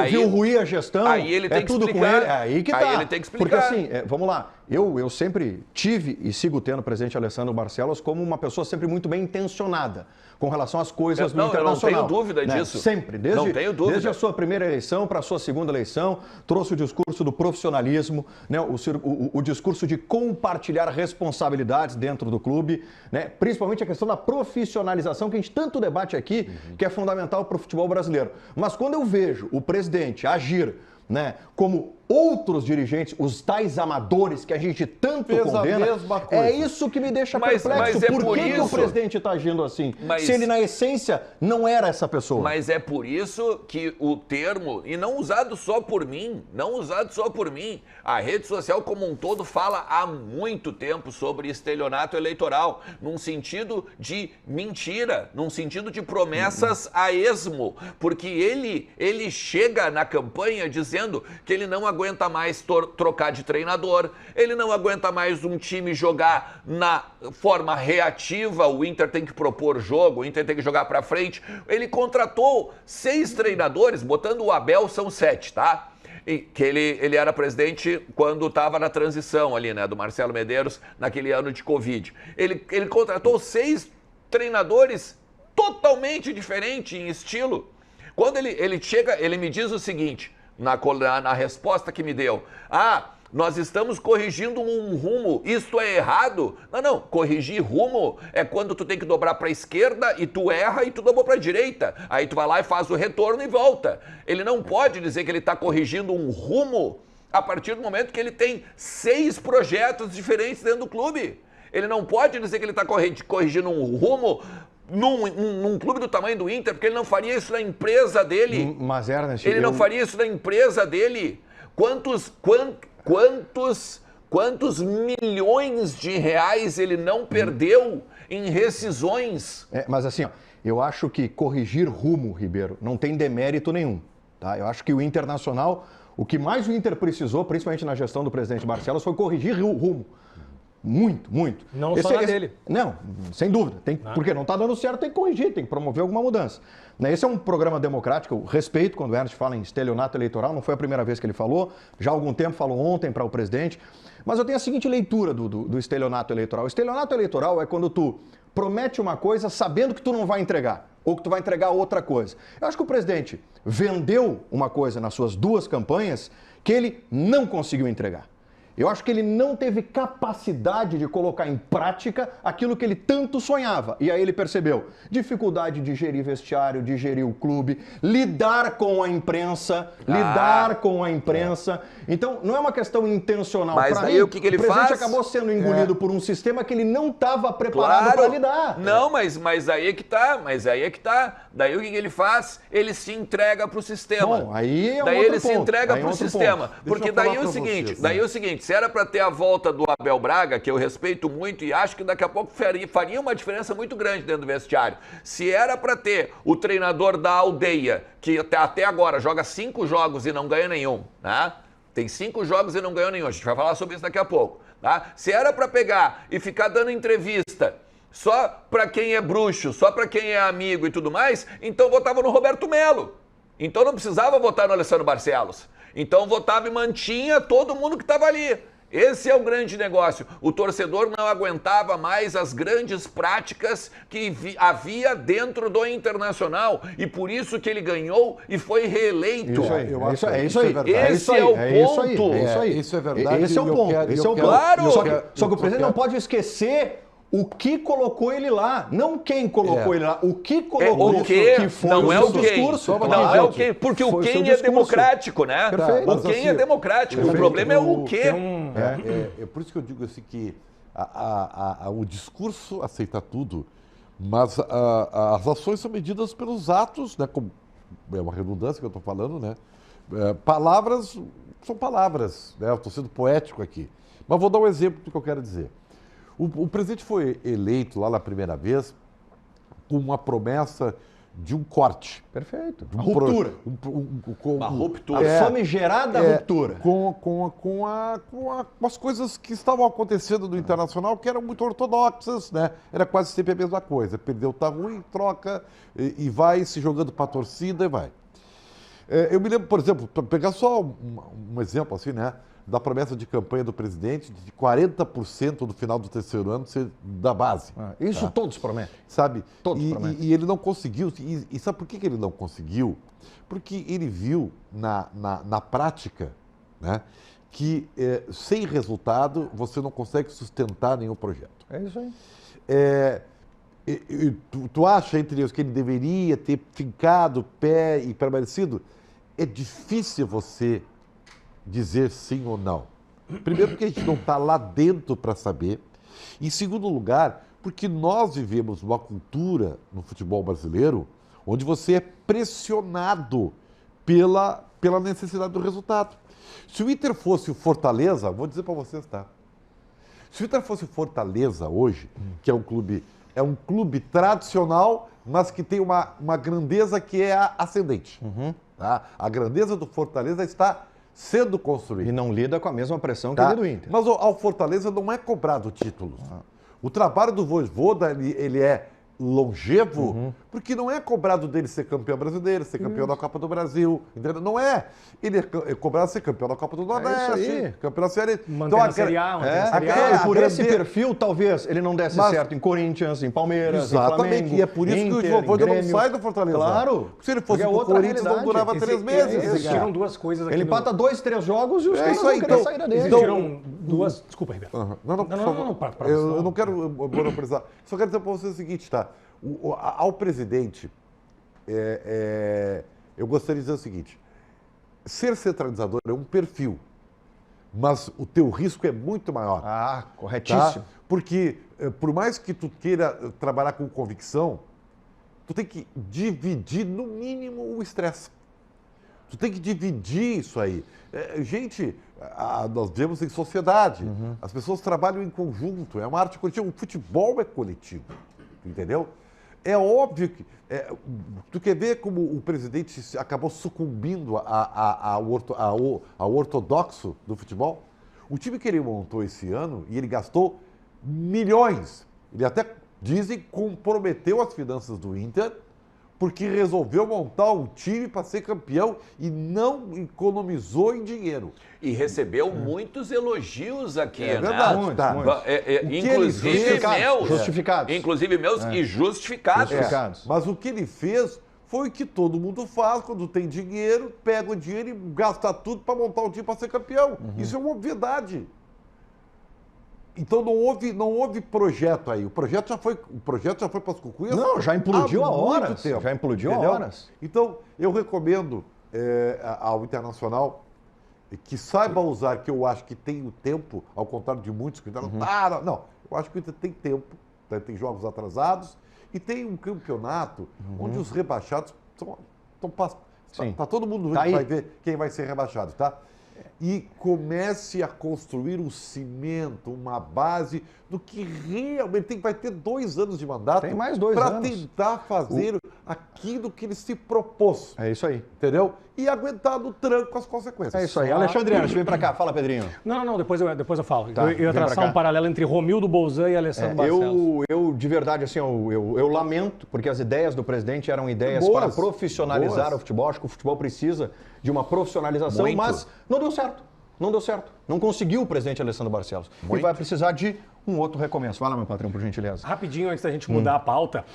Speaker 1: Viu ruir a gestão?
Speaker 5: Aí ele tem que
Speaker 1: tudo
Speaker 5: explicar.
Speaker 1: com ele? Aí que tá.
Speaker 5: Aí ele tem que explicar.
Speaker 1: Porque assim, vamos lá, eu sempre tive e sigo tendo o presidente Alessandro Barcelos como uma pessoa sempre muito bem intencionada com relação às coisas do Internacional.
Speaker 5: Eu não tenho dúvida disso.
Speaker 1: Sempre,
Speaker 5: não tenho dúvida.
Speaker 1: Desde a sua primeira eleição para a sua segunda eleição, trouxe o discurso do profissionalismo, né, o discurso de compartilhar responsabilidades dentro do clube, né, principalmente a questão da profissionalização que a gente tanto debate aqui, que é fundamental para o futebol brasileiro. Mas quando eu vejo o presidente agir, né, como outros dirigentes, os tais amadores que a gente tanto condena, é isso que me deixa perplexo.
Speaker 5: Mas
Speaker 1: por que o presidente está agindo assim? Se ele, na essência, não era essa pessoa.
Speaker 5: Mas é por isso que o termo, e não usado só por mim, a rede social como um todo fala há muito tempo sobre estelionato eleitoral, num sentido de mentira, num sentido de promessas a esmo, porque ele chega na campanha dizendo que ele não aguenta mais trocar de treinador, ele não aguenta mais um time jogar na forma reativa, o Inter tem que propor jogo, o Inter tem que jogar pra frente. Ele contratou 6 treinadores, botando o Abel são 7, tá? E que ele era presidente quando estava na transição ali, né, do Marcelo Medeiros, naquele ano de Covid. Ele contratou 6 treinadores totalmente diferentes em estilo. Quando ele chega, ele me diz o seguinte... Na resposta que me deu. Nós estamos corrigindo um rumo. Isto é errado? Não. Corrigir rumo é quando tu tem que dobrar para a esquerda e tu erra e tu dobrou para a direita. Aí tu vai lá e faz o retorno e volta. Ele não pode dizer que ele está corrigindo um rumo a partir do momento que ele tem 6 projetos diferentes dentro do clube. Ele não pode dizer que ele está corrigindo um rumo num clube do tamanho do Inter, porque ele não faria isso na empresa dele.
Speaker 1: Mas, Ernest,
Speaker 5: ele não faria isso na empresa dele. Quantos milhões de reais ele não perdeu em rescisões?
Speaker 1: Mas assim, eu acho que corrigir rumo, Ribeiro, não tem demérito nenhum. Tá? Eu acho que o Internacional, o que mais o Inter precisou, principalmente na gestão do presidente Barcelos, foi corrigir rumo. Muito.
Speaker 6: Não só na dele.
Speaker 1: Não, sem dúvida. Porque não está dando certo, tem que corrigir, tem que promover alguma mudança. Esse é um programa democrático, eu respeito quando o Ernest fala em estelionato eleitoral, não foi a primeira vez que ele falou, já há algum tempo falou ontem para o presidente, mas eu tenho a seguinte leitura do estelionato eleitoral. O estelionato eleitoral é quando tu promete uma coisa sabendo que tu não vai entregar, ou que tu vai entregar outra coisa. Eu acho que o presidente vendeu uma coisa nas suas 2 campanhas que ele não conseguiu entregar. Eu acho que ele não teve capacidade de colocar em prática aquilo que ele tanto sonhava. E aí ele percebeu dificuldade de gerir vestiário, de gerir o clube, lidar com a imprensa, Então, não é uma questão intencional.
Speaker 5: Mas
Speaker 1: pra
Speaker 5: aí
Speaker 1: mim,
Speaker 5: o que ele
Speaker 1: presidente
Speaker 5: faz?
Speaker 1: acabou sendo engolido por um sistema que ele não estava preparado para lidar.
Speaker 5: Não, mas aí é que tá. Daí o que ele faz? Ele se entrega pro sistema.
Speaker 1: Bom, aí é um
Speaker 5: daí
Speaker 1: outro
Speaker 5: ele se
Speaker 1: ponto.
Speaker 5: entrega
Speaker 1: Aí é
Speaker 5: pro
Speaker 1: outro
Speaker 5: sistema.
Speaker 2: ponto.
Speaker 5: Porque
Speaker 2: Deixa eu
Speaker 5: daí
Speaker 2: falar
Speaker 5: é o
Speaker 2: pra
Speaker 5: seguinte,
Speaker 2: vocês,
Speaker 5: daí é o seguinte, se era para ter a volta do Abel Braga, que eu respeito muito e acho que daqui a pouco faria uma diferença muito grande dentro do vestiário. Se era para ter o treinador da aldeia, que até agora joga 5 jogos e não ganha nenhum, né? Tem 5 jogos e não ganhou nenhum. A gente vai falar sobre isso daqui a pouco, tá? Se era para pegar e ficar dando entrevista só para quem é bruxo, só para quem é amigo e tudo mais, então votava no Roberto Melo. Então não precisava votar no Alessandro Barcelos. Então votava e mantinha todo mundo que estava ali. Esse é o grande negócio. O torcedor não aguentava mais as grandes práticas que havia dentro do Internacional e por isso que ele ganhou e foi reeleito.
Speaker 1: Isso aí,
Speaker 2: Eu acho
Speaker 1: é
Speaker 2: que
Speaker 1: isso
Speaker 2: isso é
Speaker 1: aí.
Speaker 2: verdade.
Speaker 5: Esse é o ponto.
Speaker 2: Isso é verdade.
Speaker 1: Esse é o
Speaker 2: e eu
Speaker 1: ponto.
Speaker 2: quero-
Speaker 1: Esse é o
Speaker 2: eu quero-
Speaker 1: ponto.
Speaker 5: Claro.
Speaker 1: Só que o presidente não pode esquecer o que colocou ele lá, não quem colocou ele lá, o que colocou
Speaker 5: O que
Speaker 1: que foi
Speaker 5: não
Speaker 1: o
Speaker 5: é
Speaker 1: seu
Speaker 5: o quem.
Speaker 1: discurso.
Speaker 5: Não
Speaker 1: claro.
Speaker 5: é o quem, porque
Speaker 1: Foi
Speaker 5: o
Speaker 1: o seu
Speaker 5: quem é
Speaker 1: discurso.
Speaker 5: democrático, né?
Speaker 1: Perfeito.
Speaker 5: O
Speaker 2: Mas,
Speaker 5: quem
Speaker 2: assim,
Speaker 5: é democrático. O
Speaker 2: perfeito.
Speaker 5: problema é o quê.
Speaker 2: É por isso que eu digo assim que o discurso aceita tudo, mas as ações são medidas pelos atos, né? Como, é uma redundância que eu estou falando, né? Palavras são palavras, né? Eu estou sendo poético aqui. Mas vou dar um exemplo do que eu quero dizer. O presidente foi eleito lá na primeira vez com uma promessa de um corte.
Speaker 1: Perfeito.
Speaker 2: Um
Speaker 1: A ruptura.
Speaker 5: Uma ruptura.
Speaker 1: A famigerada ruptura.
Speaker 2: Com as coisas que estavam acontecendo no Internacional, que eram muito ortodoxas, né? Era quase sempre a mesma coisa. Perdeu, tá ruim, troca, e vai se jogando para a torcida e vai. Eu me lembro, por exemplo, para pegar só um exemplo assim, né? Da promessa de campanha do presidente de 40% no final do terceiro ano ser da base.
Speaker 1: Isso todos prometem.
Speaker 2: Sabe?
Speaker 1: Todos prometem.
Speaker 2: E ele não conseguiu. E sabe por que ele não conseguiu? Porque ele viu na prática, né, que sem resultado você não consegue sustentar nenhum projeto.
Speaker 1: É isso aí.
Speaker 2: Tu acha, entre os que ele deveria ter fincado o pé e permanecido? É difícil você dizer sim ou não. Primeiro, porque a gente não está lá dentro para saber. Em segundo lugar, porque nós vivemos uma cultura no futebol brasileiro onde você é pressionado pela necessidade do resultado. Se o Inter fosse o Fortaleza, vou dizer para vocês, tá? Se o Inter fosse o Fortaleza hoje, que é um clube tradicional, mas que tem uma grandeza que é ascendente. Tá? A grandeza do Fortaleza está sendo construída.
Speaker 1: E não lida com a mesma pressão que
Speaker 2: Tá?
Speaker 1: ele do Inter.
Speaker 2: Mas ao Fortaleza não é cobrado títulos. O trabalho do Vojvoda, ele é longevo, porque não é cobrado dele ser campeão brasileiro, ser campeão da Copa do Brasil, entendeu? Não é. Ele é cobrado ser campeão da Copa do Nordeste,
Speaker 1: aí.
Speaker 2: campeão da Série...
Speaker 6: Manter a Série A, manter a Série A.
Speaker 1: E por esse
Speaker 2: grande-
Speaker 1: perfil, talvez, ele não desse
Speaker 2: Mas-
Speaker 1: certo em Corinthians, em Palmeiras,
Speaker 2: Exatamente,
Speaker 1: em Flamengo,
Speaker 2: e é por isso que o
Speaker 1: Inter,
Speaker 2: Vojvoda não
Speaker 1: Grêmio.
Speaker 2: sai do Fortaleza.
Speaker 1: Claro.
Speaker 2: Porque se ele fosse
Speaker 1: Porque é
Speaker 2: pro
Speaker 1: outra
Speaker 2: Corinthians, não
Speaker 1: realidade.
Speaker 2: durava 3 meses.
Speaker 6: Existiram duas coisas aqui
Speaker 1: Ele
Speaker 6: no...
Speaker 1: empata 2, 3 jogos e os caras
Speaker 2: isso
Speaker 1: vão
Speaker 2: aí,
Speaker 1: querer
Speaker 2: então-
Speaker 1: sair dele.
Speaker 6: Existiram duas... Desculpa, Ribeiro.
Speaker 2: Não, por favor.
Speaker 6: para
Speaker 2: Eu não quero monopolizar. Só quero dizer para você o seguinte, tá? Ao presidente, eu gostaria de dizer o seguinte: ser centralizador é um perfil, mas o teu risco é muito maior.
Speaker 1: Ah,
Speaker 2: Tá?
Speaker 1: corretíssimo.
Speaker 2: Porque, por mais que tu queira trabalhar com convicção, tu tem que dividir, no mínimo, o estresse. Tu tem que dividir isso aí. Gente, nós vivemos em sociedade. As pessoas trabalham em conjunto. É uma arte coletiva. O futebol é coletivo. Entendeu? É óbvio que... tu quer ver como o presidente acabou sucumbindo ao ortodoxo do futebol? O time que ele montou esse ano, e ele gastou milhões, ele até, dizem, comprometeu as finanças do Inter, porque resolveu montar um time para ser campeão e não economizou em dinheiro.
Speaker 5: E recebeu muitos elogios aqui,
Speaker 2: É
Speaker 5: né?
Speaker 2: verdade.
Speaker 1: Muitos,
Speaker 2: Tá.
Speaker 1: muitos.
Speaker 5: Inclusive meus.
Speaker 1: Justificados.
Speaker 5: Inclusive meus e justificados.
Speaker 1: Justificados.
Speaker 2: Mas o que ele fez foi o que todo mundo faz quando tem dinheiro, pega o dinheiro e gasta tudo para montar um time para ser campeão. Isso é uma obviedade. Então não houve projeto aí. O projeto já foi para as cucuias.
Speaker 1: Não, já implodiu há horas.
Speaker 2: muito tempo,
Speaker 1: Já implodiu há
Speaker 2: entendeu?
Speaker 1: horas.
Speaker 2: Então, eu recomendo ao Internacional que saiba usar, que eu acho que tem o tempo, ao contrário de muitos que ainda não, eu acho que o Inter tem tempo, tá? Tem jogos atrasados e tem um campeonato onde os rebaixados tá todo mundo
Speaker 1: Tá aí.
Speaker 2: vai ver quem vai ser rebaixado, tá? E comece a construir um cimento, uma base do que realmente vai ter 2 anos de mandato.
Speaker 1: Tem mais 2
Speaker 2: para
Speaker 1: anos.
Speaker 2: tentar fazer aquilo que ele se propôs.
Speaker 1: É isso aí.
Speaker 2: Entendeu? E aguentar no tranco as consequências.
Speaker 1: É isso aí. Alexandre Ernst, vem pra cá. Fala, Pedrinho.
Speaker 6: Não, depois eu falo.
Speaker 1: Tá,
Speaker 6: Eu ia
Speaker 1: vem pra
Speaker 6: traçar
Speaker 1: cá.
Speaker 6: um paralelo entre Romildo Bolzan e Alessandro Barcelos.
Speaker 1: Eu, de verdade, assim, eu lamento, porque as ideias do presidente eram ideias
Speaker 2: Boas,
Speaker 1: para profissionalizar
Speaker 2: boas.
Speaker 1: o futebol. Acho que o futebol precisa de uma profissionalização,
Speaker 5: Muito.
Speaker 1: mas não deu certo. Não deu certo. Não conseguiu o presidente Alessandro Barcelos. E vai precisar de um outro recomeço. Vai lá, meu patrão, por gentileza.
Speaker 6: Rapidinho, antes da gente mudar a pauta,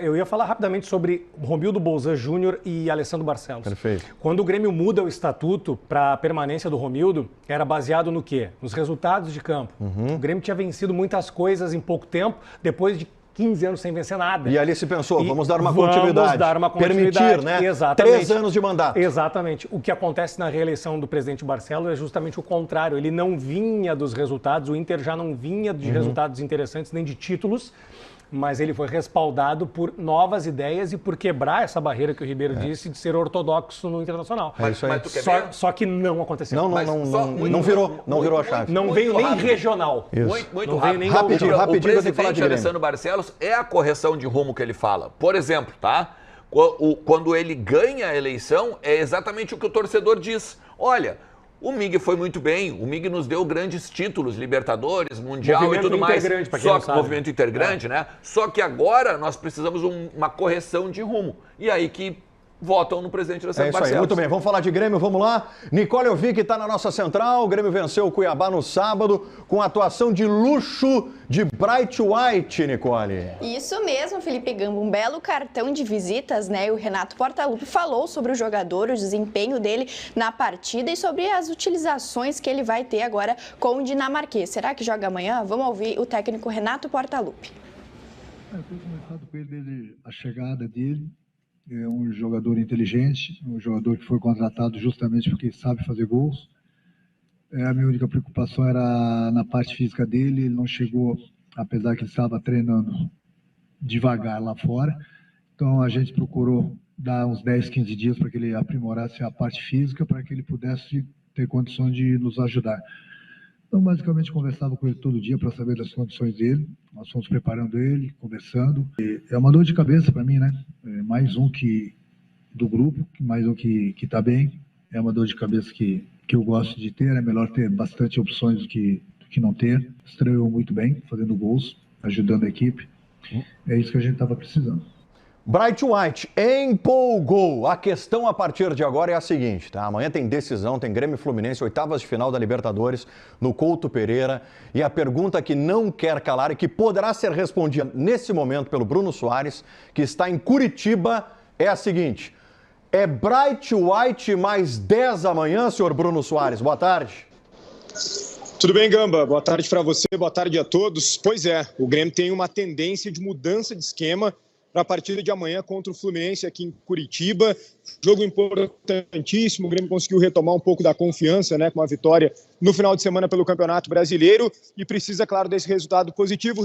Speaker 6: eu ia falar rapidamente sobre Romildo Bolzan Júnior e Alessandro Barcelos.
Speaker 1: Perfeito.
Speaker 6: Quando o Grêmio muda o estatuto para a permanência do Romildo, era baseado no quê? Nos resultados de campo. O Grêmio tinha vencido muitas coisas em pouco tempo, depois de 15 anos sem vencer nada.
Speaker 1: E ali se pensou,
Speaker 6: E
Speaker 1: vamos dar uma continuidade.
Speaker 6: Vamos dar uma continuidade.
Speaker 1: Permitir, né?
Speaker 6: Exatamente.
Speaker 1: 3 anos de mandato.
Speaker 6: Exatamente. O que acontece na reeleição do presidente Barcelos é justamente o contrário. Ele não vinha dos resultados, o Inter já não vinha de resultados interessantes nem de títulos, mas ele foi respaldado por novas ideias e por quebrar essa barreira que o Ribeiro disse de ser ortodoxo no Internacional.
Speaker 1: isso aí.
Speaker 5: Mas tu quer ver?
Speaker 6: Só que não aconteceu.
Speaker 1: Não virou a chave.
Speaker 6: Não veio nem regional.
Speaker 5: Muito
Speaker 6: Não
Speaker 5: rápido.
Speaker 6: veio nem
Speaker 1: Rapidinho,
Speaker 6: gaúcho.
Speaker 1: rapidinho, eu
Speaker 5: O
Speaker 1: tenho que falar de
Speaker 5: presidente
Speaker 1: Grêmio.
Speaker 5: Alessandro Barcelos é a correção de rumo que ele fala. Por exemplo, tá? Quando ele ganha a eleição, é exatamente o que o torcedor diz. Olha, o Mig foi muito bem, o Mig nos deu grandes títulos, Libertadores, Mundial
Speaker 6: Movimento
Speaker 5: e tudo mais.
Speaker 6: Intergrande, pra quem
Speaker 5: Só
Speaker 6: não
Speaker 5: que
Speaker 6: sabe.
Speaker 5: movimento intergrande, né? Só que agora nós precisamos uma correção de rumo. E aí que votam no presidente
Speaker 1: É
Speaker 5: Alessandro
Speaker 1: isso aí,
Speaker 5: Barcelos.
Speaker 1: muito bem. Vamos falar de Grêmio, vamos lá. Nicole Ovic está na nossa central. O Grêmio venceu o Cuiabá no sábado com a atuação de luxo de Bright White, Nicole.
Speaker 3: Isso mesmo, Felipe Gamba, um belo cartão de visitas, né? E o Renato Portaluppi falou sobre o jogador, o desempenho dele na partida e sobre as utilizações que ele vai ter agora com o dinamarquês. Será que joga amanhã? Vamos ouvir o técnico Renato Portaluppi.
Speaker 7: Eu tenho começado com ele desde a chegada dele. É um jogador inteligente, um jogador que foi contratado justamente porque sabe fazer gols. A minha única preocupação era na parte física dele. Ele não chegou, apesar que ele estava treinando devagar lá fora. Então a gente procurou dar uns 10, 15 dias para que ele aprimorasse a parte física, para que ele pudesse ter condições de nos ajudar. Então, basicamente, conversava com ele todo dia para saber das condições dele. Nós fomos preparando ele, conversando. E é uma dor de cabeça para mim, né? É mais um do grupo, mais um que está bem. É uma dor de cabeça que eu gosto de ter. É melhor ter bastante opções do que não ter. Estreou muito bem, fazendo gols, ajudando a equipe. É isso que a gente estava precisando.
Speaker 1: Bright White empolgou. A questão a partir de agora é a seguinte, tá? Amanhã tem decisão, tem Grêmio e Fluminense, oitavas de final da Libertadores, no Couto Pereira. E a pergunta que não quer calar e que poderá ser respondida nesse momento pelo Bruno Soares, que está em Curitiba, é a seguinte. É Bright White mais 10 amanhã, senhor Bruno Soares? Boa tarde.
Speaker 8: Tudo bem, Gamba? Boa tarde para você, boa tarde a todos. Pois é, o Grêmio tem uma tendência de mudança de esquema para a partida de amanhã contra o Fluminense aqui em Curitiba. Jogo importantíssimo, o Grêmio conseguiu retomar um pouco da confiança, né, com a vitória no final de semana pelo Campeonato Brasileiro e precisa, claro, desse resultado positivo,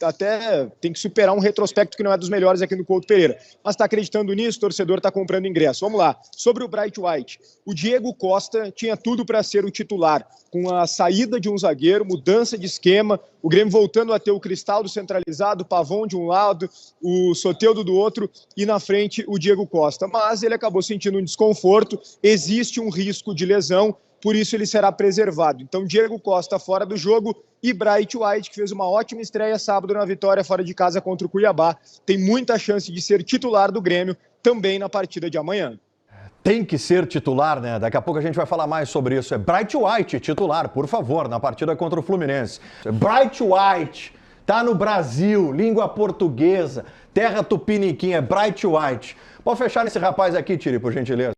Speaker 8: até tem que superar um retrospecto que não é dos melhores aqui no Couto Pereira. Mas está acreditando nisso, o torcedor está comprando ingresso. Vamos lá, sobre o Bright White. O Diego Costa tinha tudo para ser o titular, com a saída de um zagueiro, mudança de esquema, o Grêmio voltando a ter o Cristaldo centralizado, o Pavon de um lado, o Soteldo do outro e na frente o Diego Costa. Mas ele acabou sentindo um desconforto, existe um risco de lesão, por isso ele será preservado. Então, Diego Costa fora do jogo e Bright White, que fez uma ótima estreia sábado na vitória fora de casa contra o Cuiabá, tem muita chance de ser titular do Grêmio também na partida de amanhã.
Speaker 1: Tem que ser titular, né? Daqui a pouco a gente vai falar mais sobre isso. É Bright White, titular, por favor, na partida contra o Fluminense. Bright White, tá no Brasil, língua portuguesa, terra tupiniquim, é Bright White. Pode fechar nesse rapaz aqui, Tiri, por gentileza.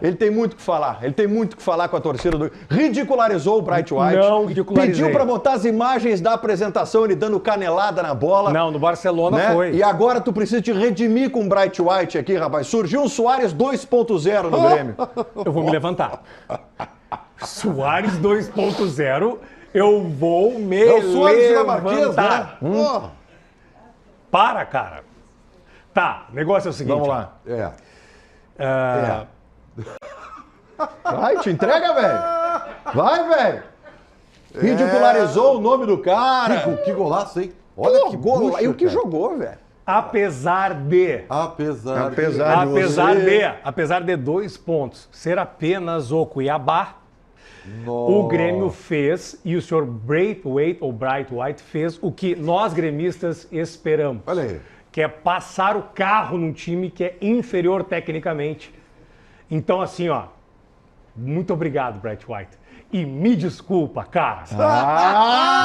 Speaker 1: Ele tem muito o que falar. Ele tem muito o que falar com a torcida do... Ridicularizou o Bright White.
Speaker 6: Não ridicularizei.
Speaker 1: Pediu pra botar as imagens da apresentação, ele dando canelada na bola.
Speaker 6: Não, no Barcelona
Speaker 1: né?
Speaker 6: foi.
Speaker 1: E agora tu precisa te redimir com o Bright White aqui, rapaz. Surgiu um Soares 2.0 no Grêmio.
Speaker 6: Eu vou me levantar. Soares 2.0, eu vou me
Speaker 2: É o Soares dinamarquês,
Speaker 6: levantar.
Speaker 2: né?
Speaker 6: Para, cara. Tá, o negócio é o seguinte.
Speaker 1: Vamos lá. Vai, te entrega, velho. Vai, velho. Ridicularizou o nome do cara.
Speaker 2: Que golaço, hein? Olha que
Speaker 1: gol.
Speaker 2: bucha,
Speaker 1: E o que
Speaker 2: cara.
Speaker 1: jogou, velho?
Speaker 6: Apesar de
Speaker 1: Apesar de
Speaker 6: 2 pontos ser apenas o Cuiabá, o Grêmio fez, e o senhor Braithwaite, ou Bright White, fez o que nós gremistas esperamos.
Speaker 2: Olha aí.
Speaker 6: Que é passar o carro num time que é inferior tecnicamente. Então, assim, ó, muito obrigado, Bright White. E me desculpa, cara.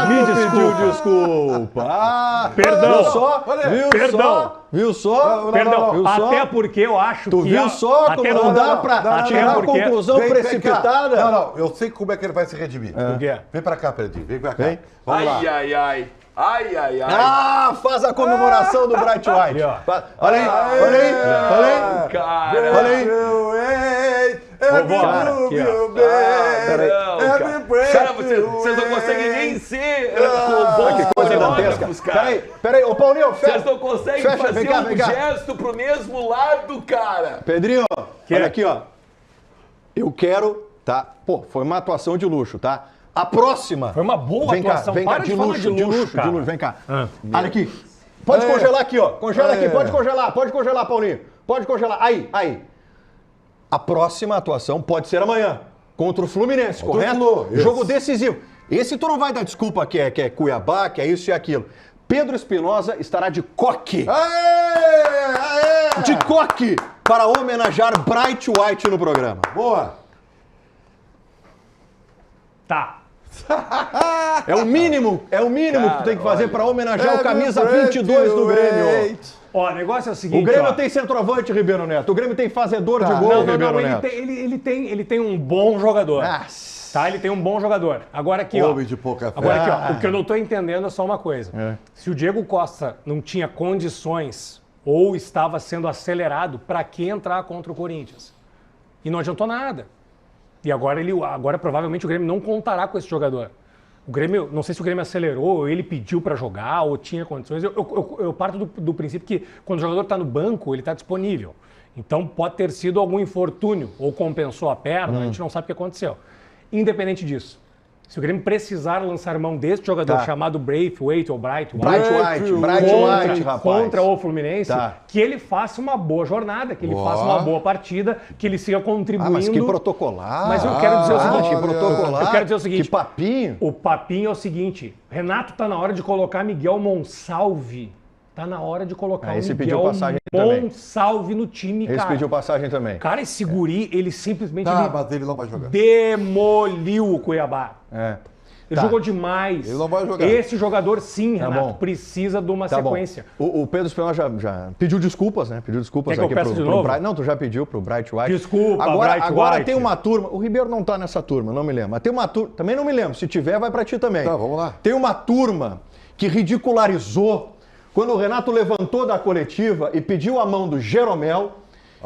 Speaker 1: Me pediu desculpa.
Speaker 6: Perdão.
Speaker 1: Viu só? Viu
Speaker 6: Perdão.
Speaker 1: só? Viu só?
Speaker 6: Perdão,
Speaker 1: Viu só?
Speaker 6: até porque eu acho
Speaker 1: Tu
Speaker 6: que...
Speaker 1: viu só como não dá pra tirar a conclusão precipitada?
Speaker 2: Não, eu sei como é que ele vai se redimir.
Speaker 6: O quê?
Speaker 2: Vem pra cá, Pedrinho, vem pra cá.
Speaker 1: Vem.
Speaker 2: Vamos lá.
Speaker 5: Ai, ai. Ai, ai, ai.
Speaker 1: Ah, faz a comemoração do Bright White.
Speaker 6: Ali, ó.
Speaker 1: Olha aí, olha aí, olha aí.
Speaker 5: Cara.
Speaker 1: Olha aí.
Speaker 6: Cara, aqui, ó.
Speaker 5: Cara, vocês não conseguem nem ser
Speaker 1: Que coisa dantesca.
Speaker 5: bons cara.
Speaker 1: Peraí, ô Paulinho,
Speaker 5: Vocês não conseguem
Speaker 1: fecha,
Speaker 5: fazer
Speaker 1: vem cá,
Speaker 5: um
Speaker 1: vem cá.
Speaker 5: gesto pro mesmo lado, cara.
Speaker 1: Pedrinho, olha aqui, ó. Eu quero, tá? Pô, foi uma atuação de luxo, tá? A próxima.
Speaker 6: Foi uma boa atuação.
Speaker 1: Vem cá,
Speaker 6: Para de falar de luxo, cara.
Speaker 1: vem cá. Olha aqui. Pode congelar aqui, ó. Congela aqui, pode congelar, Paulinho. Pode congelar. Aí. A próxima atuação pode ser amanhã, contra o Fluminense, correto? Jogo decisivo. Esse tu não vai dar desculpa que é Cuiabá, que é isso e aquilo. Pedro Espinosa estará de coque. De coque para homenagear Bright White no programa.
Speaker 2: Boa.
Speaker 6: Tá.
Speaker 1: É o mínimo que tu tem que fazer para homenagear o camisa 22 do Grêmio.
Speaker 6: Ó, o negócio é o seguinte,
Speaker 1: O Grêmio
Speaker 6: ó.
Speaker 1: tem centroavante, Ribeiro Neto. O Grêmio tem fazedor de gol, Ribeiro Neto.
Speaker 6: Ele tem um bom jogador. Tá? Ele tem um bom jogador. Agora aqui, ó.
Speaker 2: Homem de pouca fé.
Speaker 6: Agora aqui, ó. O que eu não tô entendendo é só uma coisa. Se o Diego Costa não tinha condições ou estava sendo acelerado, pra que entrar contra o Corinthians? E não adiantou nada. E agora provavelmente o Grêmio não contará com esse jogador. O Grêmio, não sei se o Grêmio acelerou, ou ele pediu para jogar, ou tinha condições. Eu parto do princípio que quando o jogador está no banco, ele está disponível. Então pode ter sido algum infortúnio, ou compensou a perna, a gente não sabe o que aconteceu. Independente disso, se o Grêmio precisar lançar mão desse jogador chamado Braithwaite ou Bright
Speaker 1: White, rapaz.
Speaker 6: contra o Fluminense,
Speaker 1: Tá.
Speaker 6: que ele faça uma boa jornada, que ele faça uma boa partida, que ele siga contribuindo.
Speaker 1: Mas que protocolar.
Speaker 6: Mas eu quero dizer o seguinte,
Speaker 1: que protocolar.
Speaker 6: eu quero dizer o seguinte.
Speaker 1: Que papinho.
Speaker 6: O papinho é o seguinte, Renato tá na hora de colocar Miguel Monsalve. Tá na hora de colocar o
Speaker 1: esse
Speaker 6: Miguel
Speaker 1: pediu passagem também.
Speaker 6: Monsalve no time,
Speaker 1: Esse
Speaker 6: cara.
Speaker 1: pediu passagem também.
Speaker 6: Cara, esse guri, ele simplesmente
Speaker 2: Mas ele não vai jogar.
Speaker 6: demoliu o Cuiabá. Ele
Speaker 1: Tá.
Speaker 6: jogou demais.
Speaker 2: Ele não vai jogar.
Speaker 6: Esse jogador, sim,
Speaker 1: Tá
Speaker 6: Renato,
Speaker 1: bom.
Speaker 6: precisa de uma
Speaker 1: Tá bom.
Speaker 6: sequência.
Speaker 1: O Pedro Espinosa já pediu desculpas, né? Pediu desculpas
Speaker 6: Quer que eu
Speaker 1: aqui
Speaker 6: peça de novo?
Speaker 1: Bright. Não, tu já pediu pro Bright White.
Speaker 6: Desculpa, Bright
Speaker 1: Agora
Speaker 6: White.
Speaker 1: tem uma turma. O Ribeiro não tá nessa turma, não me lembro. Mas tem uma turma. Também não me lembro. Se tiver, vai pra ti também.
Speaker 2: Tá, vamos lá.
Speaker 1: Tem uma turma que ridicularizou quando o Renato levantou da coletiva e pediu a mão do Jeromel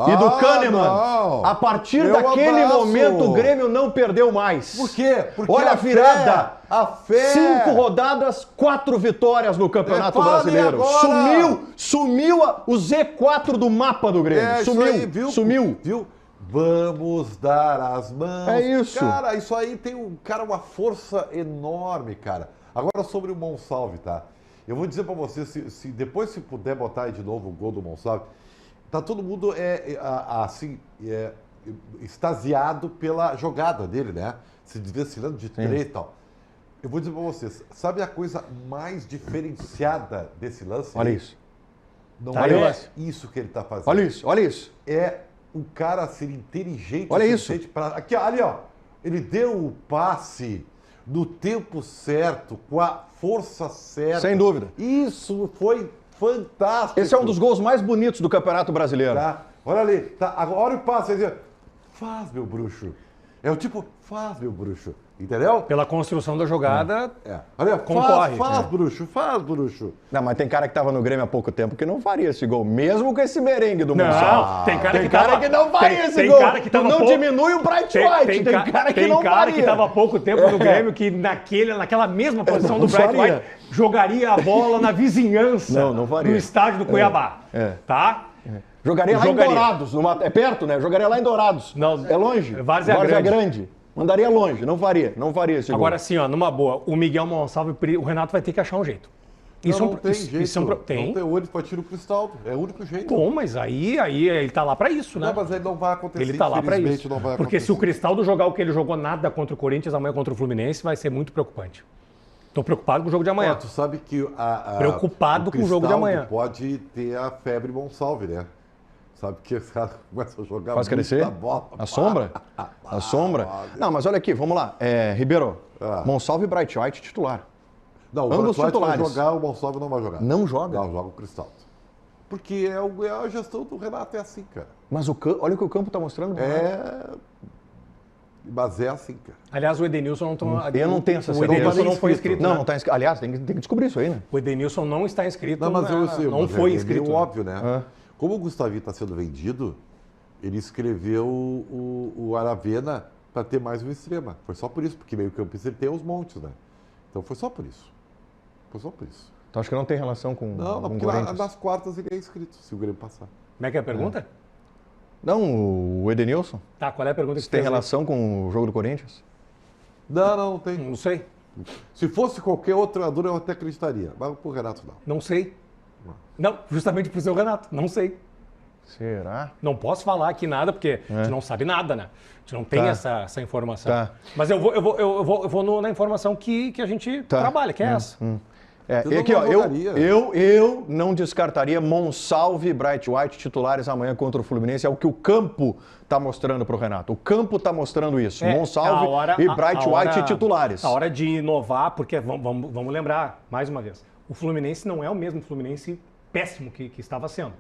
Speaker 1: e do Kahneman.
Speaker 2: não.
Speaker 1: A partir
Speaker 2: Meu
Speaker 1: daquele
Speaker 2: abraço.
Speaker 1: momento, o Grêmio não perdeu mais.
Speaker 2: Por quê? Porque
Speaker 1: Olha a virada.
Speaker 2: A fé.
Speaker 1: 5 rodadas, 4 vitórias no Campeonato
Speaker 2: Fale
Speaker 1: Brasileiro.
Speaker 2: agora.
Speaker 1: Sumiu o Z4 do mapa do Grêmio.
Speaker 2: Isso
Speaker 1: Sumiu,
Speaker 2: aí, viu?
Speaker 1: sumiu.
Speaker 2: Viu? Vamos dar as mãos.
Speaker 1: É isso.
Speaker 2: Cara, isso aí tem uma força enorme, cara. Agora sobre o Monsalve, tá? Eu vou dizer pra você, se depois se puder botar aí de novo o gol do Monsalve, tá todo mundo extasiado pela jogada dele, né? Se desvencilhando de três e tal. Eu vou dizer pra vocês, sabe a coisa mais diferenciada desse lance?
Speaker 1: Olha isso.
Speaker 2: Não
Speaker 1: Olha
Speaker 2: é
Speaker 1: isso.
Speaker 2: isso que ele tá fazendo.
Speaker 1: Olha isso, olha isso.
Speaker 2: É o cara ser inteligente.
Speaker 1: Olha
Speaker 2: o
Speaker 1: isso.
Speaker 2: suficiente pra... Aqui, ali, ó. Ele deu o passe no tempo certo, com a força certa.
Speaker 1: Sem dúvida.
Speaker 2: Isso foi fantástico.
Speaker 1: Esse é um dos gols mais bonitos do Campeonato Brasileiro.
Speaker 2: Tá? Olha ali. Tá? Agora olha o passe. Aí, faz, meu bruxo. É o tipo, faz, meu bruxo. Entendeu?
Speaker 6: Pela construção da jogada,
Speaker 2: Olha,
Speaker 6: concorre.
Speaker 2: faz, bruxo, faz, bruxo.
Speaker 1: Não, mas tem cara que tava no Grêmio há pouco tempo que não faria esse gol, mesmo com esse merengue do
Speaker 6: Não,
Speaker 1: Monsalve.
Speaker 6: tem cara
Speaker 1: que não faria esse
Speaker 6: tem
Speaker 1: gol.
Speaker 6: cara que tava
Speaker 1: não
Speaker 6: pouco-
Speaker 1: diminui o Bright White, tem cara que não faria.
Speaker 6: que estava há pouco tempo no Grêmio que naquela mesma posição do
Speaker 1: não
Speaker 6: Bright
Speaker 1: faria.
Speaker 6: White jogaria a bola na vizinhança
Speaker 1: Não faria.
Speaker 6: do estádio do Cuiabá. Tá?
Speaker 1: Jogaria lá em Dourados. É perto, né? Jogaria lá em Dourados.
Speaker 6: Não,
Speaker 1: É longe?
Speaker 6: Várzea Grande.
Speaker 1: Mandaria longe, não faria esse
Speaker 6: Agora
Speaker 1: gol.
Speaker 6: sim, ó, numa boa, o Miguel Monsalve, o Renato vai ter que achar um jeito.
Speaker 2: Não tem jeito.
Speaker 6: Isso tem.
Speaker 2: Não tem olho para tiro o Cristaldo. É o único jeito.
Speaker 6: Bom, mas aí ele tá lá pra isso, né?
Speaker 2: Não, mas aí não vai acontecer.
Speaker 6: Ele tá lá pra
Speaker 2: infelizmente,
Speaker 6: isso.
Speaker 2: não vai
Speaker 6: Porque se o
Speaker 2: acontecer.
Speaker 6: Cristaldo jogar o que ele jogou nada contra o Corinthians, amanhã contra o Fluminense, vai ser muito preocupante. Tô preocupado com o jogo de amanhã.
Speaker 2: Tu sabe que
Speaker 6: Preocupado com o jogo de
Speaker 2: Cristaldo
Speaker 6: amanhã.
Speaker 2: pode ter a febre Monsalve, né? Sabe que esse cara começa a jogar
Speaker 1: Faz
Speaker 2: muita
Speaker 1: crescer?
Speaker 2: bola.
Speaker 1: A sombra? A sombra? Não, mas olha aqui, vamos lá. Ribeiro, Monsalve e Bright White titular.
Speaker 2: Não, o
Speaker 1: Ambos
Speaker 2: Bright White vai
Speaker 1: titulares.
Speaker 2: jogar, o Monsalve não vai jogar.
Speaker 1: Não joga?
Speaker 2: Não, joga o Cristaldo. Porque é a gestão do Renato, é assim, cara.
Speaker 1: Mas olha o que o campo tá mostrando.
Speaker 2: Mas é assim, cara.
Speaker 6: Aliás, o Edenilson não
Speaker 1: Eu não tenho essa
Speaker 6: O
Speaker 1: certeza.
Speaker 6: Edenilson não foi
Speaker 2: inscrito.
Speaker 6: inscrito.
Speaker 1: Não,
Speaker 6: né?
Speaker 1: não tá inscrito. Aliás, tem que descobrir isso aí, né?
Speaker 6: O Edenilson não está inscrito.
Speaker 2: Não, mas eu sei,
Speaker 6: não
Speaker 2: mas
Speaker 6: foi
Speaker 2: é
Speaker 6: inscrito.
Speaker 2: meio óbvio, né? Como o Gustavinho está sendo vendido, ele escreveu o Aravena para ter mais uma extrema. Foi só por isso, porque meio campista ele tem os montes, né? Então foi só por isso. Foi só por isso.
Speaker 1: Então acho que não tem relação com
Speaker 2: Não,
Speaker 1: com
Speaker 2: porque
Speaker 1: Corinthians.
Speaker 2: nas quartas ele é inscrito, se o Grêmio passar.
Speaker 6: Como é que é a pergunta?
Speaker 1: Não, o Edenilson?
Speaker 6: Tá, qual é a pergunta que
Speaker 1: Se
Speaker 6: você
Speaker 1: tem
Speaker 6: fez aí?
Speaker 1: relação com o jogo do Corinthians?
Speaker 2: Não tem.
Speaker 6: Não sei.
Speaker 2: Se fosse qualquer outro treinador, eu até acreditaria. Mas pro Renato não.
Speaker 6: Não sei. Não, justamente pro seu Renato. Não sei.
Speaker 1: Será?
Speaker 6: Não posso falar aqui nada, porque a gente não sabe nada, né? A gente não tem
Speaker 1: Tá.
Speaker 6: essa informação.
Speaker 1: Tá.
Speaker 6: Mas eu vou na informação que a gente
Speaker 1: Tá.
Speaker 6: trabalha, que é essa.
Speaker 2: Você
Speaker 1: Aqui,
Speaker 2: não
Speaker 1: ó,
Speaker 2: jogaria.
Speaker 1: eu não descartaria Monsalve e Bright White titulares amanhã contra o Fluminense. É o que o campo está mostrando para o Renato. O campo está mostrando isso. Monsalve e Bright White titulares.
Speaker 6: A hora de inovar, porque vamos lembrar, mais uma vez, o Fluminense não é o mesmo Fluminense péssimo que estava sendo.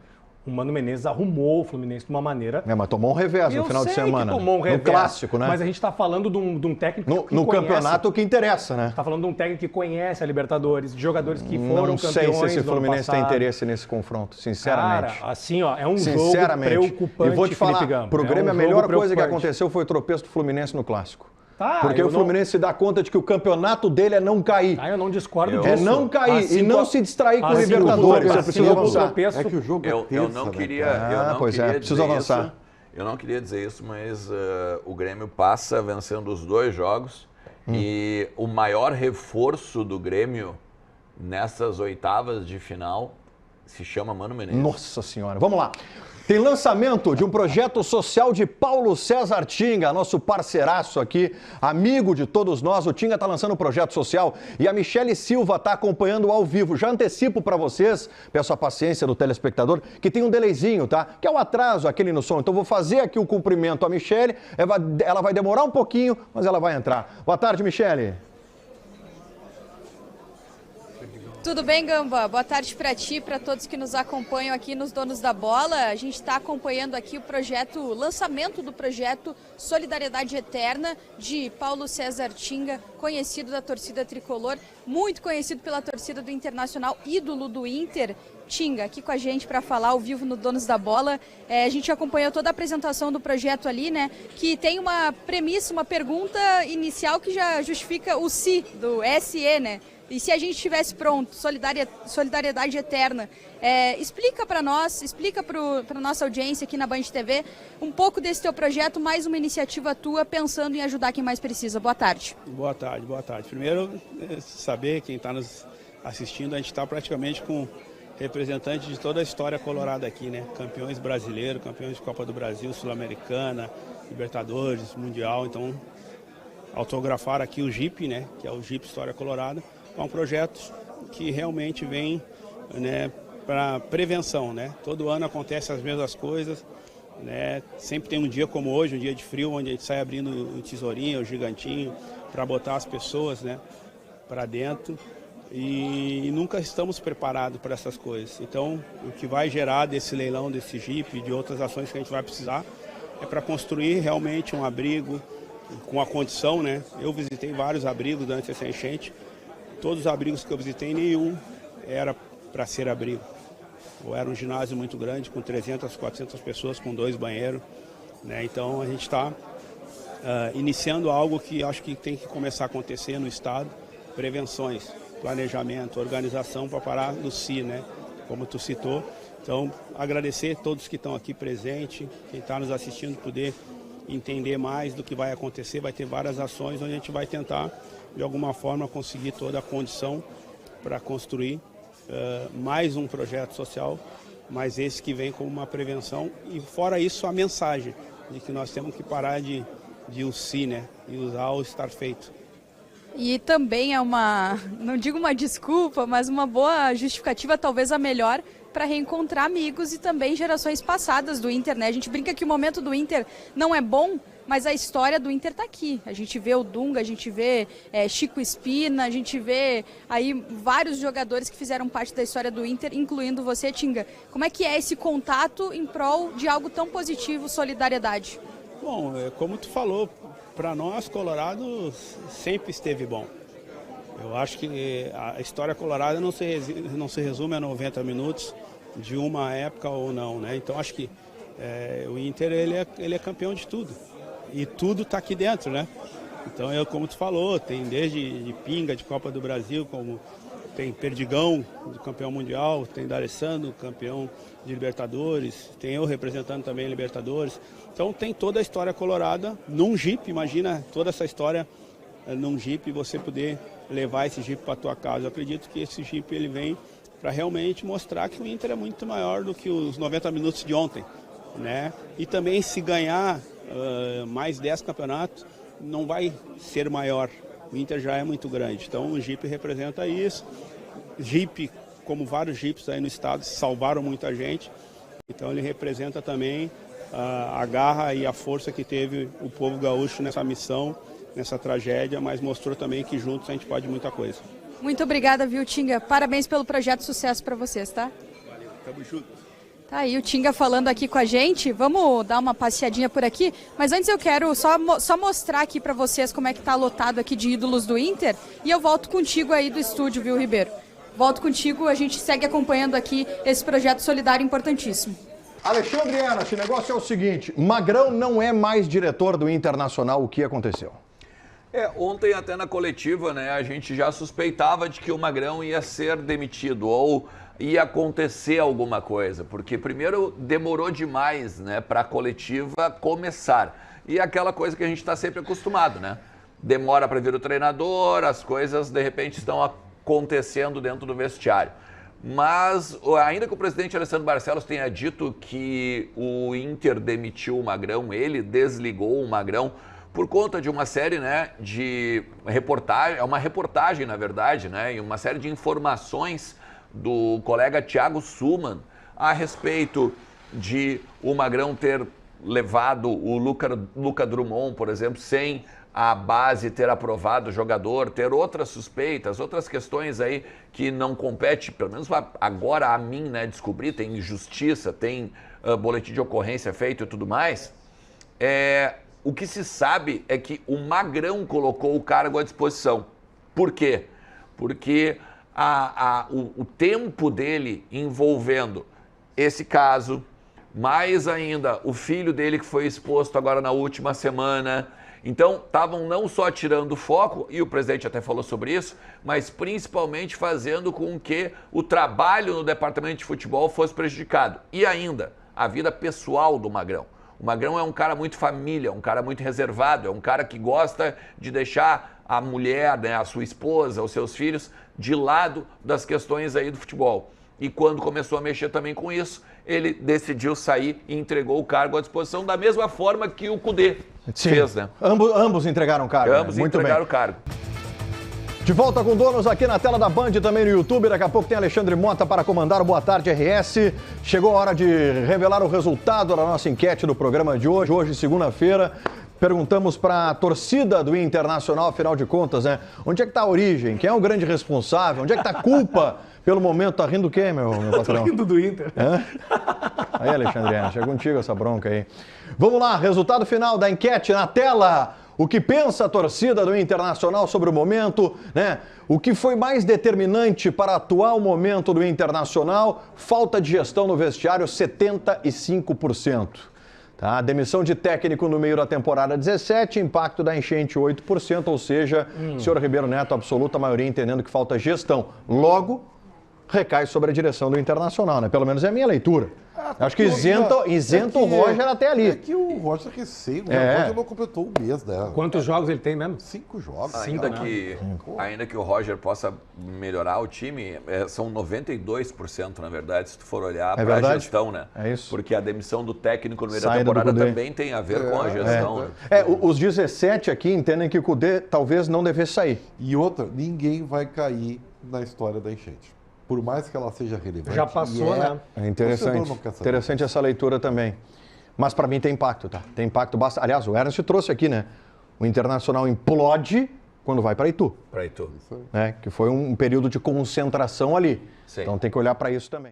Speaker 6: O Mano Menezes arrumou o Fluminense de uma maneira...
Speaker 1: Mas tomou um revés no final de semana.
Speaker 6: Que tomou um revés,
Speaker 1: no clássico, né?
Speaker 6: Mas a gente está falando de um técnico que
Speaker 1: No
Speaker 6: conhece,
Speaker 1: campeonato que interessa, né?
Speaker 6: Está falando de um técnico que conhece a Libertadores, de jogadores que foram
Speaker 1: Não
Speaker 6: campeões
Speaker 1: sei se esse
Speaker 6: do ano
Speaker 1: Fluminense tem
Speaker 6: passado.
Speaker 1: interesse nesse confronto, sinceramente.
Speaker 6: Cara, assim, ó, é um jogo
Speaker 1: Sinceramente.
Speaker 6: preocupante,
Speaker 1: E vou te falar,
Speaker 6: Felipe Gamba.
Speaker 1: pro
Speaker 6: É
Speaker 1: Grêmio
Speaker 6: um
Speaker 1: a
Speaker 6: jogo
Speaker 1: melhor coisa que
Speaker 6: preocupante.
Speaker 1: aconteceu foi o tropeço do Fluminense no clássico.
Speaker 6: Tá,
Speaker 1: Porque
Speaker 6: eu
Speaker 1: o Fluminense se dá conta de que o campeonato dele é não cair.
Speaker 6: Eu não discordo
Speaker 5: Eu-
Speaker 6: disso.
Speaker 1: É não cair
Speaker 6: Assim
Speaker 1: e não
Speaker 6: co-
Speaker 1: se distrair com o
Speaker 6: assim
Speaker 1: Libertadores.
Speaker 6: como-
Speaker 1: Você
Speaker 6: assim
Speaker 1: precisa
Speaker 6: como o
Speaker 1: avançar.
Speaker 6: tropeço-
Speaker 2: É que o jogo é
Speaker 5: Eu
Speaker 2: terça,
Speaker 5: não
Speaker 2: né,
Speaker 5: queria,
Speaker 2: cara?
Speaker 5: eu não
Speaker 1: pois é,
Speaker 5: queria
Speaker 1: precisa
Speaker 5: dizer
Speaker 1: avançar.
Speaker 5: isso. Eu não queria dizer isso, mas o Grêmio passa vencendo os 2 jogos e o maior reforço do Grêmio nessas oitavas de final se chama Mano Menezes.
Speaker 1: Nossa Senhora. Vamos lá. Tem lançamento de um projeto social de Paulo César Tinga, nosso parceiraço aqui, amigo de todos nós. O Tinga está lançando um projeto social e a Michele Silva está acompanhando ao vivo. Já antecipo para vocês, peço a paciência do telespectador, que tem um delayzinho, tá? Que é o atraso aquele no som. Então vou fazer aqui o cumprimento à Michele. Ela vai demorar um pouquinho, mas ela vai entrar. Boa tarde, Michele.
Speaker 9: Tudo bem, Gamba? Boa tarde para ti, para todos que nos acompanham aqui nos Donos da Bola. A gente está acompanhando aqui o lançamento do projeto Solidariedade Eterna de Paulo César Tinga, conhecido da torcida tricolor, muito conhecido pela torcida do Internacional, ídolo do Inter. Tinga, aqui com a gente para falar ao vivo no Donos da Bola. A gente acompanhou toda a apresentação do projeto ali, né? Que tem uma premissa, uma pergunta inicial que já justifica o si, do SE, né? E se a gente estivesse pronto, solidariedade eterna, explica para nós, explica para nossa audiência aqui na Band TV um pouco desse teu projeto, mais uma iniciativa tua pensando em ajudar quem mais precisa. Boa tarde.
Speaker 10: Boa tarde, boa tarde. Primeiro, saber quem está nos assistindo, a gente está praticamente com representantes de toda a história colorada aqui, né? Campeões brasileiros, campeões de Copa do Brasil, Sul-Americana, Libertadores, Mundial. Então, autografar aqui o Jeep, né? Que é o Jeep História Colorada. É um projeto que realmente vem, né, para prevenção, né? Todo ano acontecem as mesmas coisas, né? Sempre tem um dia como hoje, um dia de frio, onde a gente sai abrindo o tesourinho, o gigantinho, para botar as pessoas, né, para dentro. E nunca estamos preparados para essas coisas. Então, o que vai gerar desse leilão, desse Jeep e de outras ações que a gente vai precisar é para construir realmente um abrigo com a condição, né? Eu visitei vários abrigos durante essa enchente. Todos os abrigos que eu visitei, nenhum era para ser abrigo. Ou era um ginásio muito grande, com 300, 400 pessoas, com 2 banheiros, né? Então a gente está iniciando algo que acho que tem que começar a acontecer no Estado. Prevenções, planejamento, organização para parar do si, né? Como tu citou. Então, agradecer a todos que estão aqui presentes, quem está nos assistindo, poder entender mais do que vai acontecer. Vai ter várias ações onde a gente vai tentar, de alguma forma, conseguir toda a condição para construir mais um projeto social, mas esse que vem como uma prevenção. E fora isso, a mensagem de que nós temos que parar de o si, né? E usar o estar feito.
Speaker 9: E também é uma, não digo uma desculpa, mas uma boa justificativa, talvez a melhor, para reencontrar amigos e também gerações passadas do Inter, né? A gente brinca que o momento do Inter não é bom, mas a história do Inter está aqui. A gente vê o Dunga, a gente vê Chico Espina, a gente vê aí vários jogadores que fizeram parte da história do Inter, incluindo você, Tinga. Como é que é esse contato em prol de algo tão positivo, solidariedade?
Speaker 10: Bom, como tu falou, para nós, Colorado sempre esteve bom. Eu acho que a história colorada não se resume a 90 minutos de uma época ou não, né? Então acho que o Inter ele é campeão de tudo. E tudo está aqui dentro, né? Então, como tu falou, tem desde de pinga, de Copa do Brasil, como tem Perdigão, de campeão mundial, tem D'Alessandro, campeão de Libertadores, tem eu representando também Libertadores. Então tem toda a história colorada num Jeep, imagina toda essa história num Jeep e você poder levar esse Jeep para a tua casa. Eu acredito que esse Jeep ele vem para realmente mostrar que o Inter é muito maior do que os 90 minutos de ontem, né? E também se ganhar mais 10 campeonatos, não vai ser maior. O Inter já é muito grande. Então o Jeep representa isso. Jeep, como vários Jeeps aí no estado, salvaram muita gente. Então ele representa também a garra e a força que teve o povo gaúcho nessa missão, nessa tragédia, mas mostrou também que juntos a gente pode muita coisa.
Speaker 9: Muito obrigada, viu, Tinga? Parabéns pelo projeto, sucesso para vocês, tá?
Speaker 10: Valeu, tamo junto.
Speaker 9: Tá aí o Tinga falando aqui com a gente. Vamos dar uma passeadinha por aqui, mas antes eu quero só mostrar aqui para vocês como é que tá lotado aqui de ídolos do Inter e eu volto contigo aí do estúdio, viu, Ribeiro? Volto contigo, a gente segue acompanhando aqui esse projeto solidário importantíssimo.
Speaker 1: Alexandre Enas, o negócio é o seguinte, Magrão não é mais diretor do Internacional, o que aconteceu?
Speaker 5: Ontem até na coletiva, né, a gente já suspeitava de que o Magrão ia ser demitido ou ia acontecer alguma coisa, porque primeiro demorou demais, né, para a coletiva começar. E aquela coisa que a gente está sempre acostumado, né? Demora para vir o treinador, as coisas de repente estão acontecendo dentro do vestiário. Mas, ainda que o presidente Alessandro Barcelos tenha dito que o Inter demitiu o Magrão, ele desligou o Magrão por conta de uma série, né, de reportagem, é uma reportagem, na verdade, né, e uma série de informações do colega Thiago Suman a respeito de o Magrão ter levado o Luca Drummond, por exemplo, sem a base ter aprovado o jogador, ter outras suspeitas, outras questões aí que não compete, pelo menos agora a mim, né, descobrir, tem injustiça, tem boletim de ocorrência feito e tudo mais. O que se sabe é que o Magrão colocou o cargo à disposição. Por quê? Porque o tempo dele envolvendo esse caso, mais ainda o filho dele que foi exposto agora na última semana. Então, estavam não só tirando o foco, e o presidente até falou sobre isso, mas principalmente fazendo com que o trabalho no departamento de futebol fosse prejudicado. E ainda, a vida pessoal do Magrão. O Magrão é um cara muito família, um cara muito reservado, é um cara que gosta de deixar a mulher, né, a sua esposa, os seus filhos, de lado das questões aí do futebol. E quando começou a mexer também com isso, ele decidiu sair e entregou o cargo à disposição da mesma forma que o Cudê fez, né?
Speaker 1: Ambos entregaram o cargo.
Speaker 5: Ambos entregaram o cargo.
Speaker 1: De volta com Donos aqui na tela da Band e também no YouTube. Daqui a pouco tem Alexandre Mota para comandar o Boa Tarde RS. Chegou a hora de revelar o resultado da nossa enquete do programa de hoje. Hoje, segunda-feira, perguntamos para a torcida do Internacional, afinal de contas, né? Onde é que está a origem? Quem é o grande responsável? Onde é que está a culpa pelo momento? Tá rindo o quê, meu patrão?
Speaker 6: Tô rindo do Inter.
Speaker 1: Aí, Alexandre Ernst, é contigo essa bronca aí. Vamos lá, resultado final da enquete na tela. O que pensa a torcida do Internacional sobre o momento, né? O que foi mais determinante para o atual momento do Internacional? Falta de gestão no vestiário, 75%. Tá? Demissão de técnico no meio da temporada, 17%. Impacto da enchente, 8%. Ou seja, senhor Ribeiro Neto, absoluta maioria entendendo que falta gestão. Logo, recai sobre a direção do Internacional, né? Pelo menos é a minha leitura. Acho que isenta o Roger até ali.
Speaker 2: É que o Roger recém, o Roger não completou um mês, né?
Speaker 6: Quantos jogos ele tem mesmo?
Speaker 2: 5 jogos.
Speaker 5: Ainda que o Roger possa melhorar o time, são 92%, na verdade, se tu for olhar para a gestão, né?
Speaker 1: É isso.
Speaker 5: Porque a demissão do técnico no meio da temporada também tem a ver com a gestão.
Speaker 1: Né? Os 17 aqui entendem que o Kudê talvez não devesse sair.
Speaker 2: E outra, ninguém vai cair na história da enchente. Por mais que ela seja relevante.
Speaker 6: Já passou, né?
Speaker 1: É interessante essa leitura também. Mas para mim tem impacto, tá? Tem impacto bastante. Aliás, o Ernst trouxe aqui, né? O Internacional implode quando vai para Itu.
Speaker 5: Para Itu.
Speaker 1: Né? Que foi um período de concentração ali.
Speaker 5: Sim.
Speaker 1: Então tem que olhar para isso também.